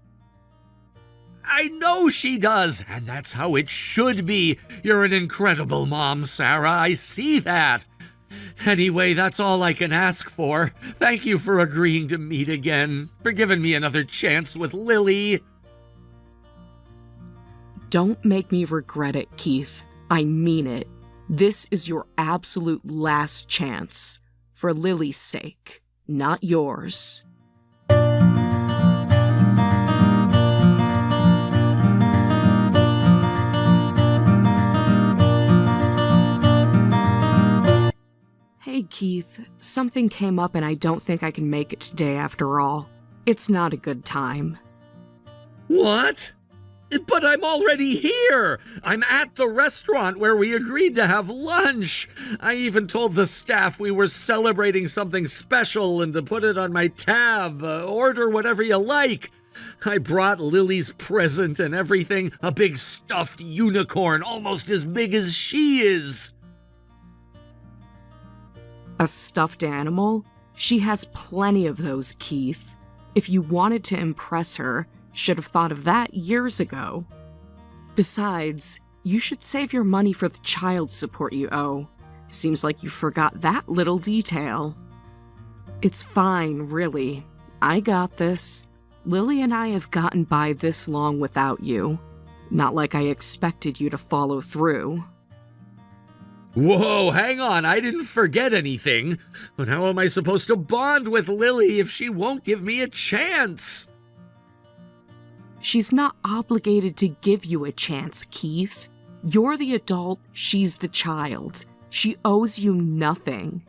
I know she does, and that's how it should be. You're an incredible mom, Sarah. I see that. Anyway, that's all I can ask for. Thank you for agreeing to meet again, for giving me another chance with Lily. Don't make me regret it, Keith. I mean it. This is your absolute last chance. For Lily's sake, not yours. Hey, Keith, something came up and I don't think I can make it today after all. It's not a good time. What? But I'm already here! I'm at the restaurant where we agreed to have lunch! I even told the staff we were celebrating something special and to put it on my tab. Order whatever you like. I brought Lily's present and everything, a big stuffed unicorn almost as big as she is. A stuffed animal? She has plenty of those, Keith. If you wanted to impress her, should have thought of that years ago. Besides, you should save your money for the child support you owe. Seems like you forgot that little detail. It's fine, really. I got this. Lily and I have gotten by this long without you. Not like I expected you to follow through. Whoa, hang on, I didn't forget anything. But how am I supposed to bond with Lily if she won't give me a chance? She's not obligated to give you a chance, Keith. You're the adult, she's the child. She owes you nothing.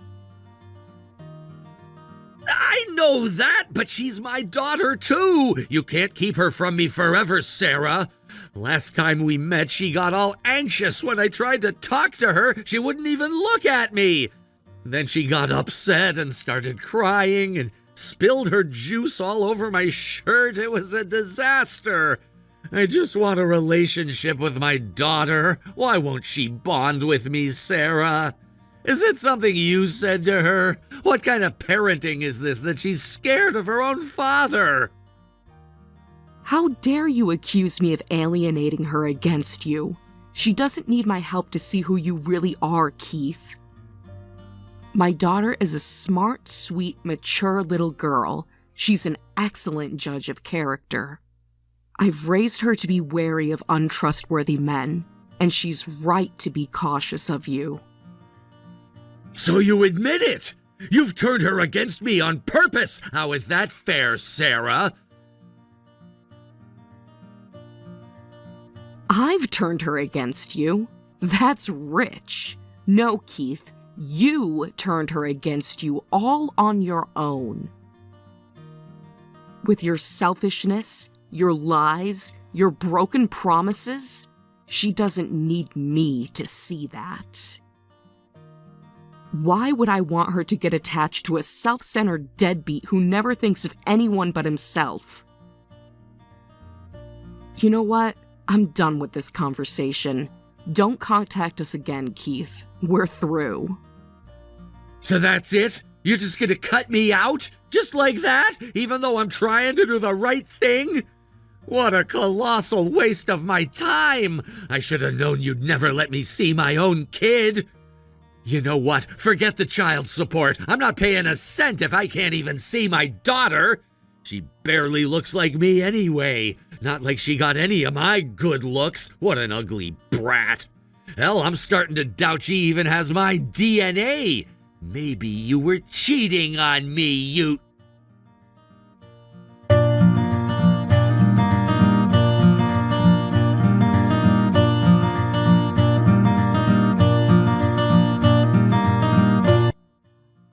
I know that, but she's my daughter too. You can't keep her from me forever, Sarah. Last time we met, she got all anxious when I tried to talk to her. She wouldn't even look at me. Then she got upset and started crying and spilled her juice all over my shirt. It was a disaster. I just want a relationship with my daughter. Why won't she bond with me, Sarah? Is it something you said to her? What kind of parenting is this that she's scared of her own father? How dare you accuse me of alienating her against you? She doesn't need my help to see who you really are, Keith. My daughter is a smart, sweet, mature little girl. She's an excellent judge of character. I've raised her to be wary of untrustworthy men, and she's right to be cautious of you. So you admit it? You've turned her against me on purpose. How is that fair, Sarah? I've turned her against you. That's rich. No, Keith, you turned her against you all on your own. With your selfishness, your lies, your broken promises, she doesn't need me to see that. Why would I want her to get attached to a self-centered deadbeat who never thinks of anyone but himself? You know what? I'm done with this conversation. Don't contact us again, Keith. We're through. So that's it? You're just gonna cut me out? Just like that? Even though I'm trying to do the right thing? What a colossal waste of my time! I should have known you'd never let me see my own kid. You know what? Forget the child support. I'm not paying a cent if I can't even see my daughter. She barely looks like me anyway. Not like she got any of my good looks. What an ugly brat. Hell, I'm starting to doubt she even has my DNA. Maybe you were cheating on me, you...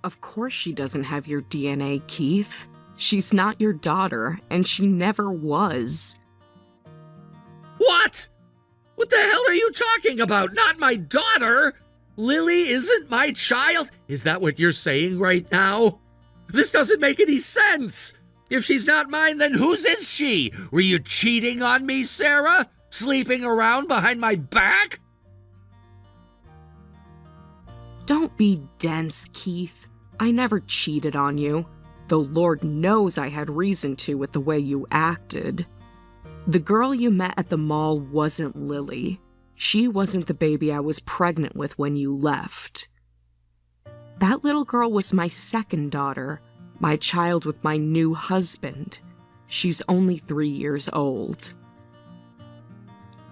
Of course she doesn't have your DNA, Keith. She's not your daughter, and she never was. What? What the hell are you talking about? Not my daughter? Lily isn't my child? Is that what you're saying right now? This doesn't make any sense. If she's not mine, then whose is she? Were you cheating on me, Sarah? Sleeping around behind my back? Don't be dense, Keith. I never cheated on you, though Lord knows I had reason to with the way you acted. The girl you met at the mall wasn't Lily. She wasn't the baby I was pregnant with when you left. That little girl was my second daughter, my child with my new husband. She's only 3 years old.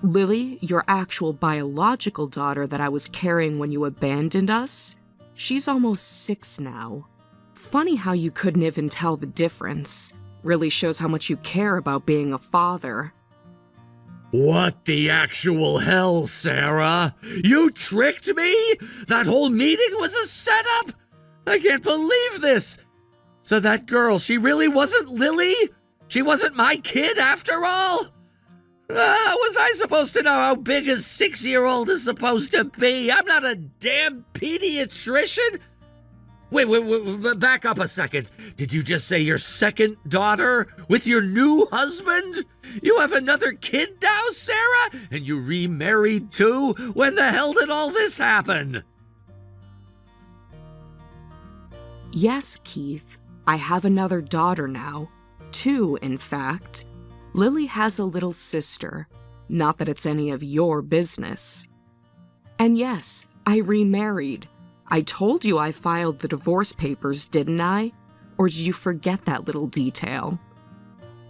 Lily, your actual biological daughter that I was carrying when you abandoned us, she's almost 6 now. Funny how you couldn't even tell the difference. Really shows how much you care about being a father. What the actual hell, Sarah? You tricked me? That whole meeting was a setup? I can't believe this. So that girl, she really wasn't Lily? She wasn't my kid after all? How was I supposed to know how big a 6-year-old is supposed to be? I'm not a damn pediatrician. Wait, back up a second. Did you just say your second daughter with your new husband? You have another kid now, Sarah? And you remarried too? When the hell did all this happen? Yes, Keith. I have another daughter now. 2, in fact. Lily has a little sister. Not that it's any of your business. And yes, I remarried. I told you I filed the divorce papers, didn't I? Or did you forget that little detail?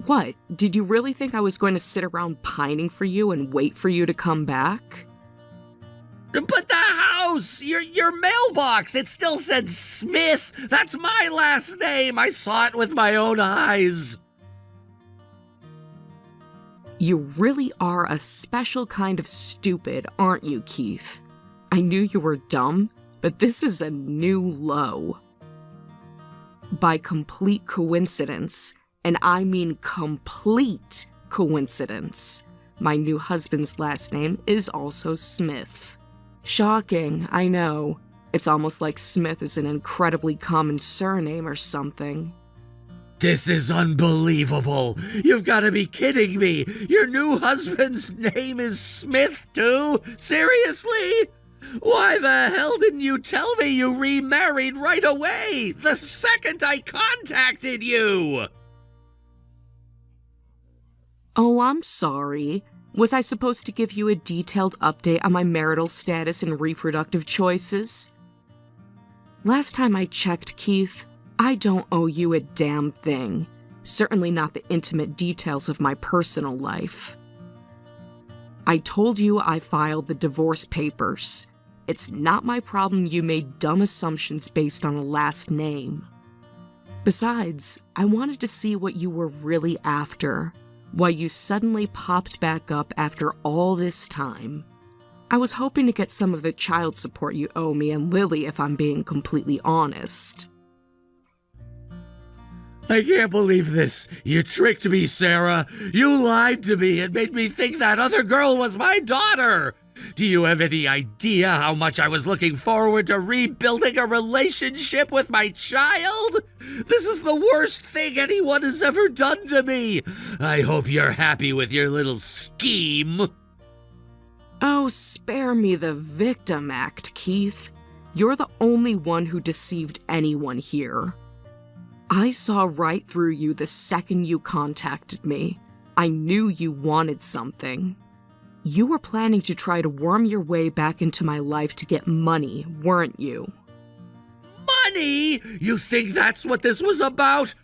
What, did you really think I was going to sit around pining for you and wait for you to come back? But the house! Your mailbox! It still said Smith! That's my last name! I saw it with my own eyes! You really are a special kind of stupid, aren't you, Keith? I knew you were dumb, but this is a new low. By complete coincidence, and I mean complete coincidence, my new husband's last name is also Smith. Shocking, I know. It's almost like Smith is an incredibly common surname or something. This is unbelievable. You've got to be kidding me. Your new husband's name is Smith, too? Seriously? Why the hell didn't you tell me you remarried right away, the second I contacted you? Oh, I'm sorry. Was I supposed to give you a detailed update on my marital status and reproductive choices? Last time I checked, Keith, I don't owe you a damn thing. Certainly not the intimate details of my personal life. I told you I filed the divorce papers. It's not my problem you made dumb assumptions based on a last name. Besides, I wanted to see what you were really after, why you suddenly popped back up after all this time. I was hoping to get some of the child support you owe me and Lily, if I'm being completely honest. I can't believe this. You tricked me, Sarah. You lied to me and made me think that other girl was my daughter. Do you have any idea how much I was looking forward to rebuilding a relationship with my child? This is the worst thing anyone has ever done to me. I hope you're happy with your little scheme. Oh, spare me the victim act, Keith. You're the only one who deceived anyone here. I saw right through you the second you contacted me. I knew you wanted something. You were planning to try to worm your way back into my life to get money, weren't you? Money? You think that's what this was about?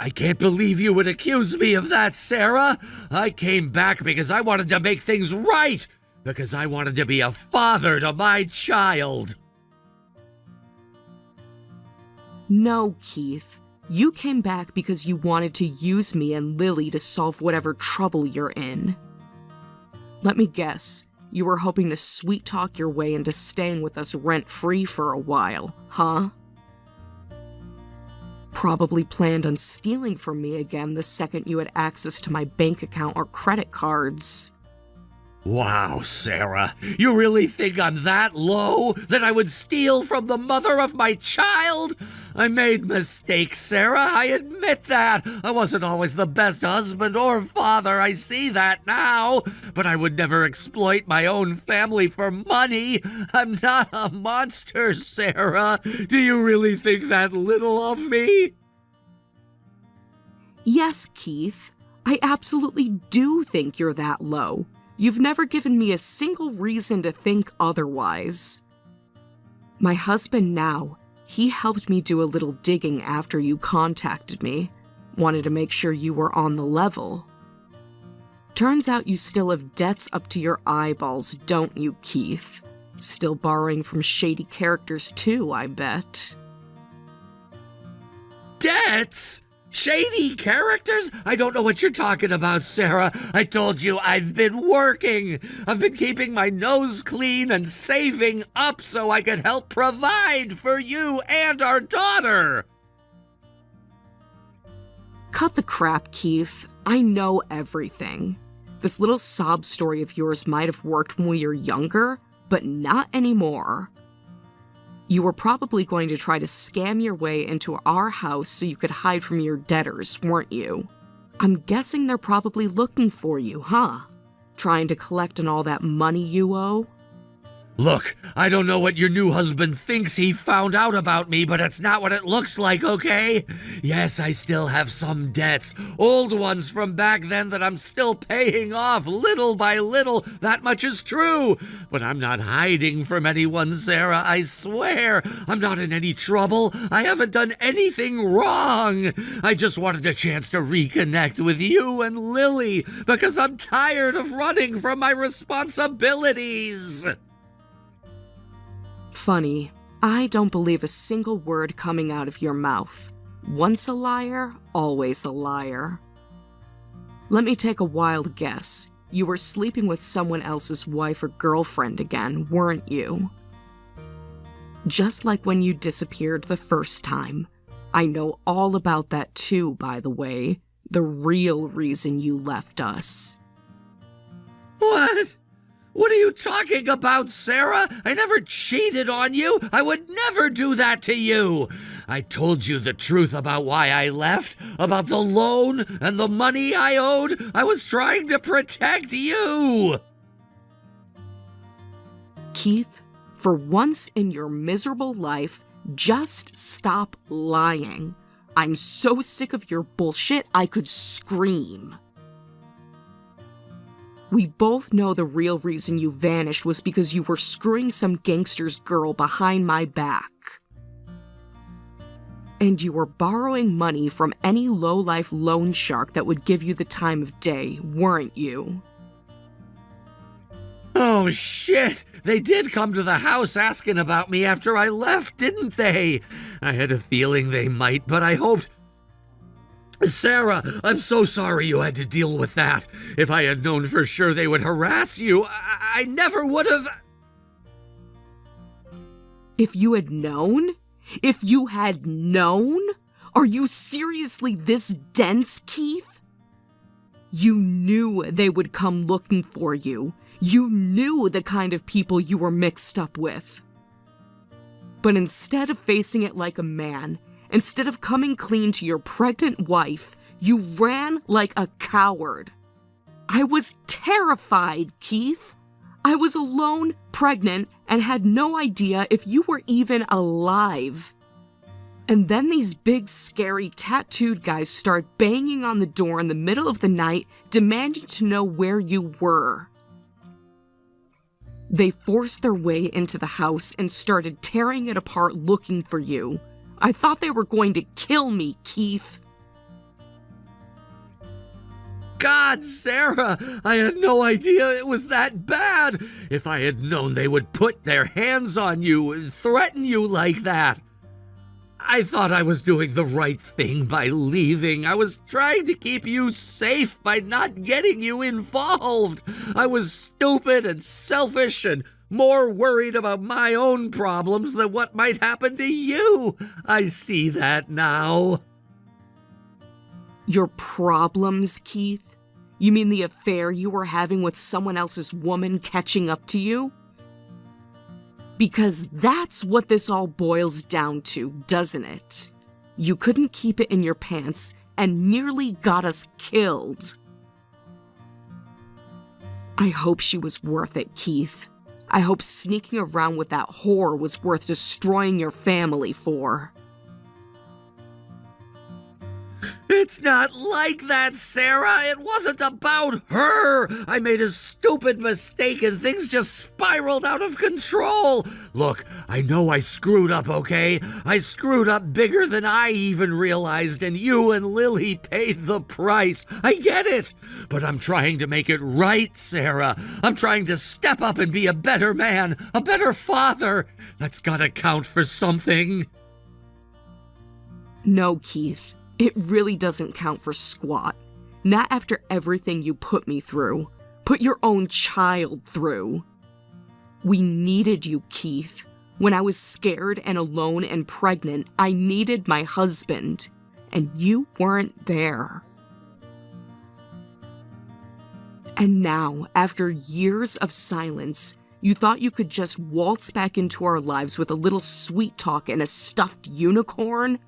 I can't believe you would accuse me of that, Sarah. I came back because I wanted to make things right, because I wanted to be a father to my child. No, Keith. You came back because you wanted to use me and Lily to solve whatever trouble you're in. Let me guess, you were hoping to sweet-talk your way into staying with us rent-free for a while, huh? Probably planned on stealing from me again the second you had access to my bank account or credit cards. Wow, Sarah, you really think I'm that low that I would steal from the mother of my child? I made mistakes, Sarah, I admit that. I wasn't always the best husband or father, I see that now. But I would never exploit my own family for money. I'm not a monster, Sarah. Do you really think that little of me? Yes, Keith, I absolutely do think you're that low. You've never given me a single reason to think otherwise. My husband now, he helped me do a little digging after you contacted me. Wanted to make sure you were on the level. Turns out you still have debts up to your eyeballs, don't you, Keith? Still borrowing from shady characters too, I bet. Debts? Shady characters? I don't know what you're talking about, Sarah. I told you I've been working. I've been keeping my nose clean and saving up so I could help provide for you and our daughter. Cut the crap, Keith. I know everything. This little sob story of yours might have worked when we were younger, but not anymore. You were probably going to try to scam your way into our house so you could hide from your debtors, weren't you? I'm guessing they're probably looking for you, huh? Trying to collect on all that money you owe? Look, I don't know what your new husband thinks he found out about me, but it's not what it looks like, okay? Yes, I still have some debts, old ones from back then that I'm still paying off little by little. That much is true. But I'm not hiding from anyone, Sarah, I swear. I'm not in any trouble. I haven't done anything wrong. I just wanted a chance to reconnect with you and Lily because I'm tired of running from my responsibilities. Funny, I don't believe a single word coming out of your mouth. Once a liar, always a liar. Let me take a wild guess. You were sleeping with someone else's wife or girlfriend again, weren't you? Just like when you disappeared the first time. I know all about that too, by the way. The real reason you left us. What? What are you talking about, Sarah? I never cheated on you. I would never do that to you. I told you the truth about why I left, about the loan and the money I owed. I was trying to protect you. Keith, for once in your miserable life, just stop lying. I'm so sick of your bullshit, I could scream. We both know the real reason you vanished was because you were screwing some gangster's girl behind my back. And you were borrowing money from any low-life loan shark that would give you the time of day, weren't you? Oh, shit! They did come to the house asking about me after I left, didn't they? I had a feeling they might, but I hoped... Sarah, I'm so sorry you had to deal with that. If I had known for sure they would harass you, I never would have... If you had known? If you had known? Are you seriously this dense, Keith? You knew they would come looking for you. You knew the kind of people you were mixed up with. But instead of facing it like a man, instead of coming clean to your pregnant wife, you ran like a coward. I was terrified, Keith. I was alone, pregnant, and had no idea if you were even alive. And then these big, scary, tattooed guys start banging on the door in the middle of the night, demanding to know where you were. They forced their way into the house and started tearing it apart looking for you. I thought they were going to kill me, Keith. God, Sarah, I had no idea it was that bad. If I had known they would put their hands on you and threaten you like that. I thought I was doing the right thing by leaving. I was trying to keep you safe by not getting you involved. I was stupid and selfish and more worried about my own problems than what might happen to you. I see that now. Your problems, Keith? You mean the affair you were having with someone else's woman catching up to you? Because that's what this all boils down to, doesn't it? You couldn't keep it in your pants and nearly got us killed. I hope she was worth it, Keith. I hope sneaking around with that whore was worth destroying your family for. It's not like that, Sarah. It wasn't about her. I made a stupid mistake and things just spiraled out of control. Look, I know I screwed up, okay? I screwed up bigger than I even realized, and you and Lily paid the price. I get it. But I'm trying to make it right, Sarah. I'm trying to step up and be a better man, a better father. That's gotta count for something. No, Keith. It really doesn't count for squat. Not after everything you put me through. Put your own child through. We needed you, Keith. When I was scared and alone and pregnant, I needed my husband. And you weren't there. And now, after years of silence, you thought you could just waltz back into our lives with a little sweet talk and a stuffed unicorn?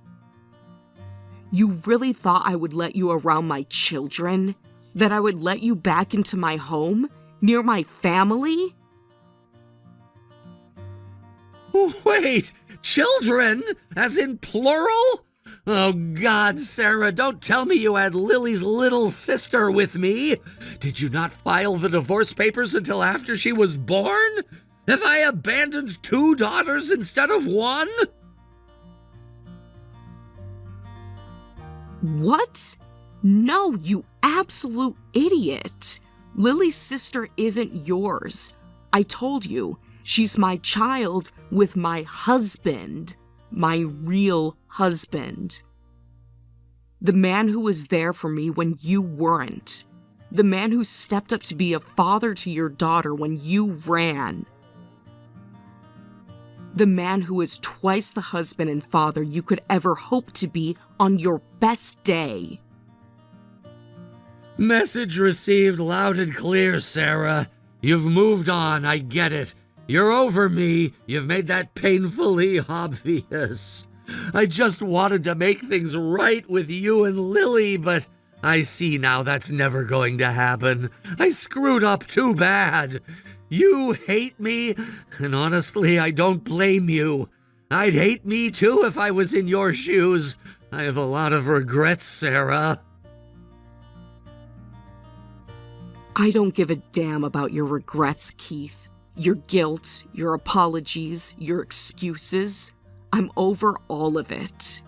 You really thought I would let you around my children? That I would let you back into my home? Near my family? Wait, children? As in plural? Oh, God, Sarah, don't tell me you had Lily's little sister with me. Did you not file the divorce papers until after she was born? Have I abandoned 2 daughters instead of 1? What? No, you absolute idiot. Lily's sister isn't yours. I told you, she's my child with my husband. My real husband. The man who was there for me when you weren't. The man who stepped up to be a father to your daughter when you ran. The man who is twice the husband and father you could ever hope to be on your best day. Message received loud and clear, Sarah. You've moved on, I get it. You're over me. You've made that painfully obvious. I just wanted to make things right with you and Lily, but I see now that's never going to happen. I screwed up too bad. You hate me, and honestly, I don't blame you. I'd hate me too if I was in your shoes. I have a lot of regrets, Sarah. I don't give a damn about your regrets, Keith. Your guilt, your apologies, your excuses. I'm over all of it.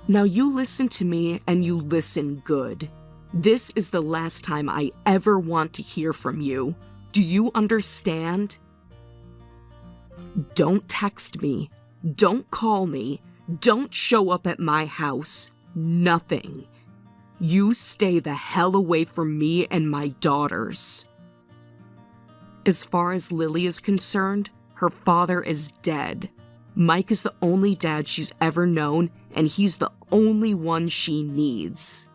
Now you listen to me and you listen good. This is the last time I ever want to hear from you. Do you understand? Don't text me. Don't call me. Don't show up at my house. Nothing. You stay the hell away from me and my daughters. As far as Lily is concerned, her father is dead. Mike is the only dad she's ever known, and he's the only one she needs.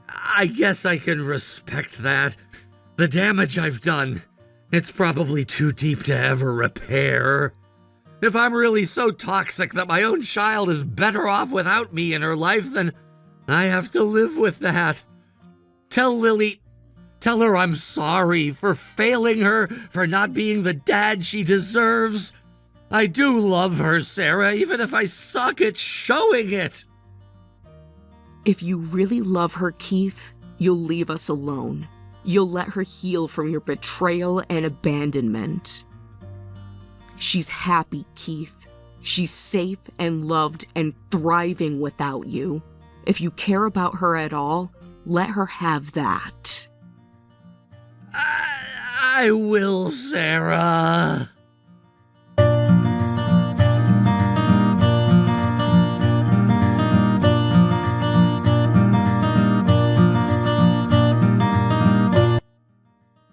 I guess I can respect that. The damage I've done, it's probably too deep to ever repair. If I'm really so toxic that my own child is better off without me in her life, then I have to live with that. Tell her I'm sorry for failing her, for not being the dad she deserves. I do love her, Sarah, even if I suck at showing it. If you really love her, Keith, you'll leave us alone. You'll let her heal from your betrayal and abandonment. She's happy, Keith. She's safe and loved and thriving without you. If you care about her at all, let her have that. I will, Sarah.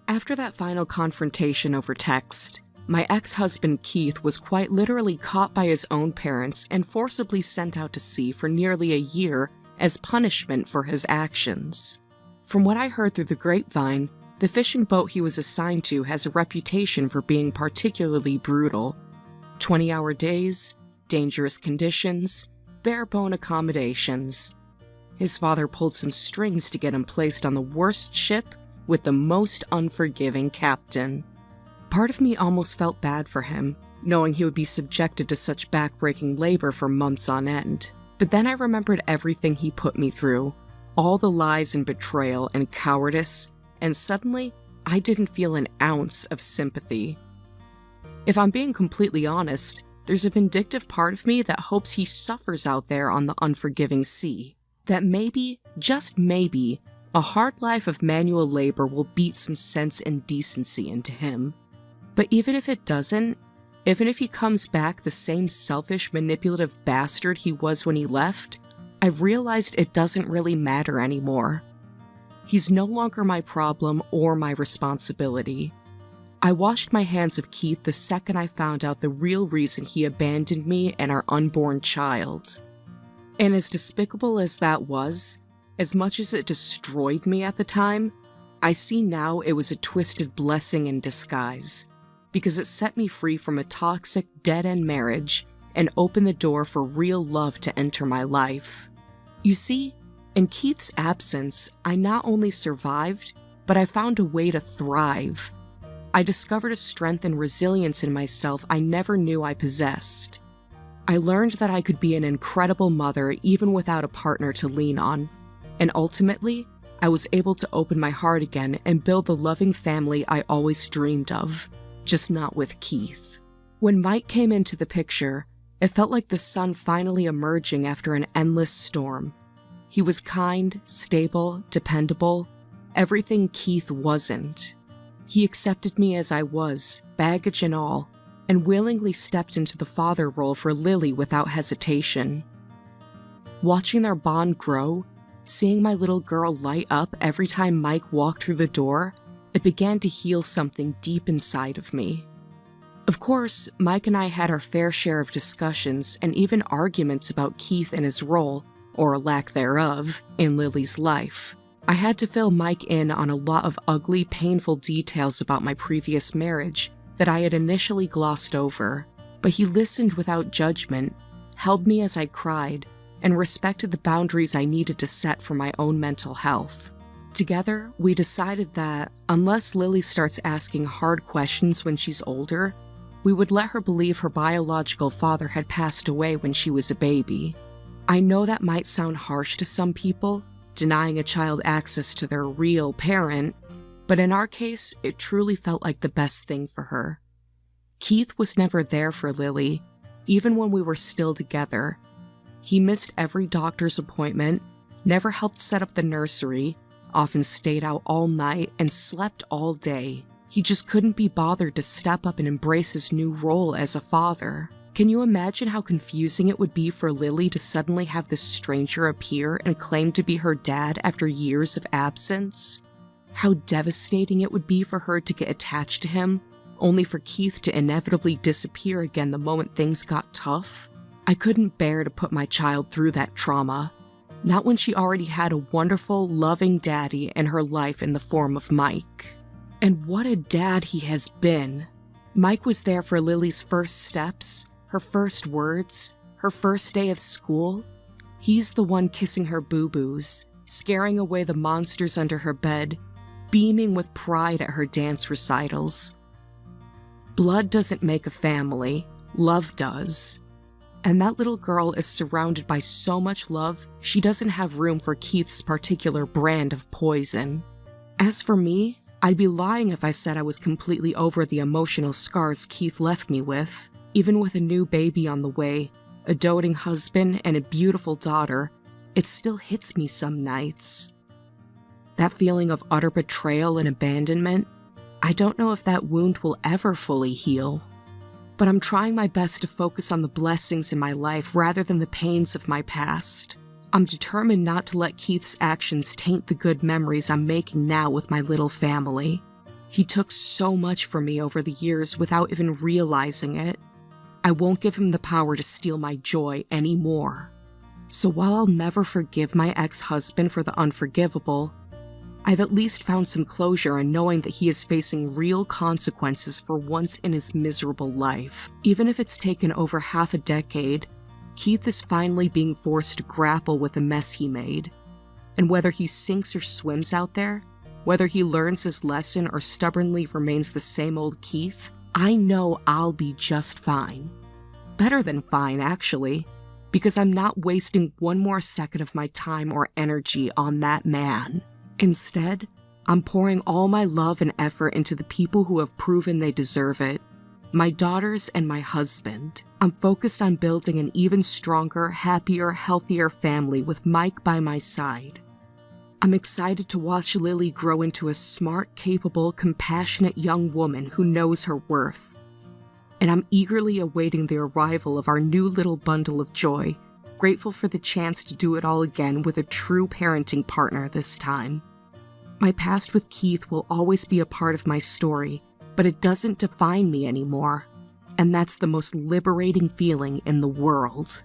After that final confrontation over text, my ex-husband Keith was quite literally caught by his own parents and forcibly sent out to sea for nearly a year as punishment for his actions. From what I heard through the grapevine, the fishing boat he was assigned to has a reputation for being particularly brutal. 20-hour days, dangerous conditions, bare-bone accommodations. His father pulled some strings to get him placed on the worst ship with the most unforgiving captain. Part of me almost felt bad for him, knowing he would be subjected to such backbreaking labor for months on end. But then I remembered everything he put me through, all the lies and betrayal and cowardice, and suddenly, I didn't feel an ounce of sympathy. If I'm being completely honest, there's a vindictive part of me that hopes he suffers out there on the unforgiving sea. That maybe, just maybe, a hard life of manual labor will beat some sense and decency into him. But even if it doesn't, even if he comes back the same selfish, manipulative bastard he was when he left, I've realized it doesn't really matter anymore. He's no longer my problem or my responsibility. I washed my hands of Keith the second I found out the real reason he abandoned me and our unborn child. And as despicable as that was, as much as it destroyed me at the time, I see now it was a twisted blessing in disguise, because it set me free from a toxic, dead-end marriage and opened the door for real love to enter my life. You see, in Keith's absence, I not only survived, but I found a way to thrive. I discovered a strength and resilience in myself I never knew I possessed. I learned that I could be an incredible mother even without a partner to lean on. And ultimately, I was able to open my heart again and build the loving family I always dreamed of, just not with Keith. When Mike came into the picture, it felt like the sun finally emerging after an endless storm. He was kind, stable, dependable, everything Keith wasn't. He accepted me as I was, baggage and all, and willingly stepped into the father role for Lily without hesitation. Watching their bond grow, seeing my little girl light up every time Mike walked through the door, it began to heal something deep inside of me. Of course, Mike and I had our fair share of discussions and even arguments about Keith and his role, or lack thereof, in Lily's life. I had to fill Mike in on a lot of ugly, painful details about my previous marriage that I had initially glossed over, but he listened without judgment, held me as I cried, and respected the boundaries I needed to set for my own mental health. Together, we decided that, unless Lily starts asking hard questions when she's older, we would let her believe her biological father had passed away when she was a baby. I know that might sound harsh to some people, denying a child access to their real parent, but in our case, it truly felt like the best thing for her. Keith was never there for Lily, even when we were still together. He missed every doctor's appointment, never helped set up the nursery, often stayed out all night, and slept all day. He just couldn't be bothered to step up and embrace his new role as a father. Can you imagine how confusing it would be for Lily to suddenly have this stranger appear and claim to be her dad after years of absence? How devastating it would be for her to get attached to him, only for Keith to inevitably disappear again the moment things got tough? I couldn't bear to put my child through that trauma. Not when she already had a wonderful, loving daddy in her life in the form of Mike. And what a dad he has been. Mike was there for Lily's first steps, her first words, her first day of school. He's the one kissing her boo-boos, scaring away the monsters under her bed, beaming with pride at her dance recitals. Blood doesn't make a family, love does. And that little girl is surrounded by so much love, she doesn't have room for Keith's particular brand of poison. As for me, I'd be lying if I said I was completely over the emotional scars Keith left me with. Even with a new baby on the way, a doting husband, and a beautiful daughter, it still hits me some nights. That feeling of utter betrayal and abandonment, I don't know if that wound will ever fully heal. But I'm trying my best to focus on the blessings in my life rather than the pains of my past. I'm determined not to let Keith's actions taint the good memories I'm making now with my little family. He took so much from me over the years without even realizing it. I won't give him the power to steal my joy anymore. So while I'll never forgive my ex-husband for the unforgivable, I've at least found some closure in knowing that he is facing real consequences for once in his miserable life. Even if it's taken over half a decade, Keith is finally being forced to grapple with the mess he made. And whether he sinks or swims out there, whether he learns his lesson or stubbornly remains the same old Keith, I know I'll be just fine. Better than fine, actually, because I'm not wasting one more second of my time or energy on that man. Instead, I'm pouring all my love and effort into the people who have proven they deserve it. My daughters and my husband. I'm focused on building an even stronger, happier, healthier family with Mike by my side. I'm excited to watch Lily grow into a smart, capable, compassionate young woman who knows her worth. And I'm eagerly awaiting the arrival of our new little bundle of joy, grateful for the chance to do it all again with a true parenting partner this time. My past with Keith will always be a part of my story, but it doesn't define me anymore. And that's the most liberating feeling in the world.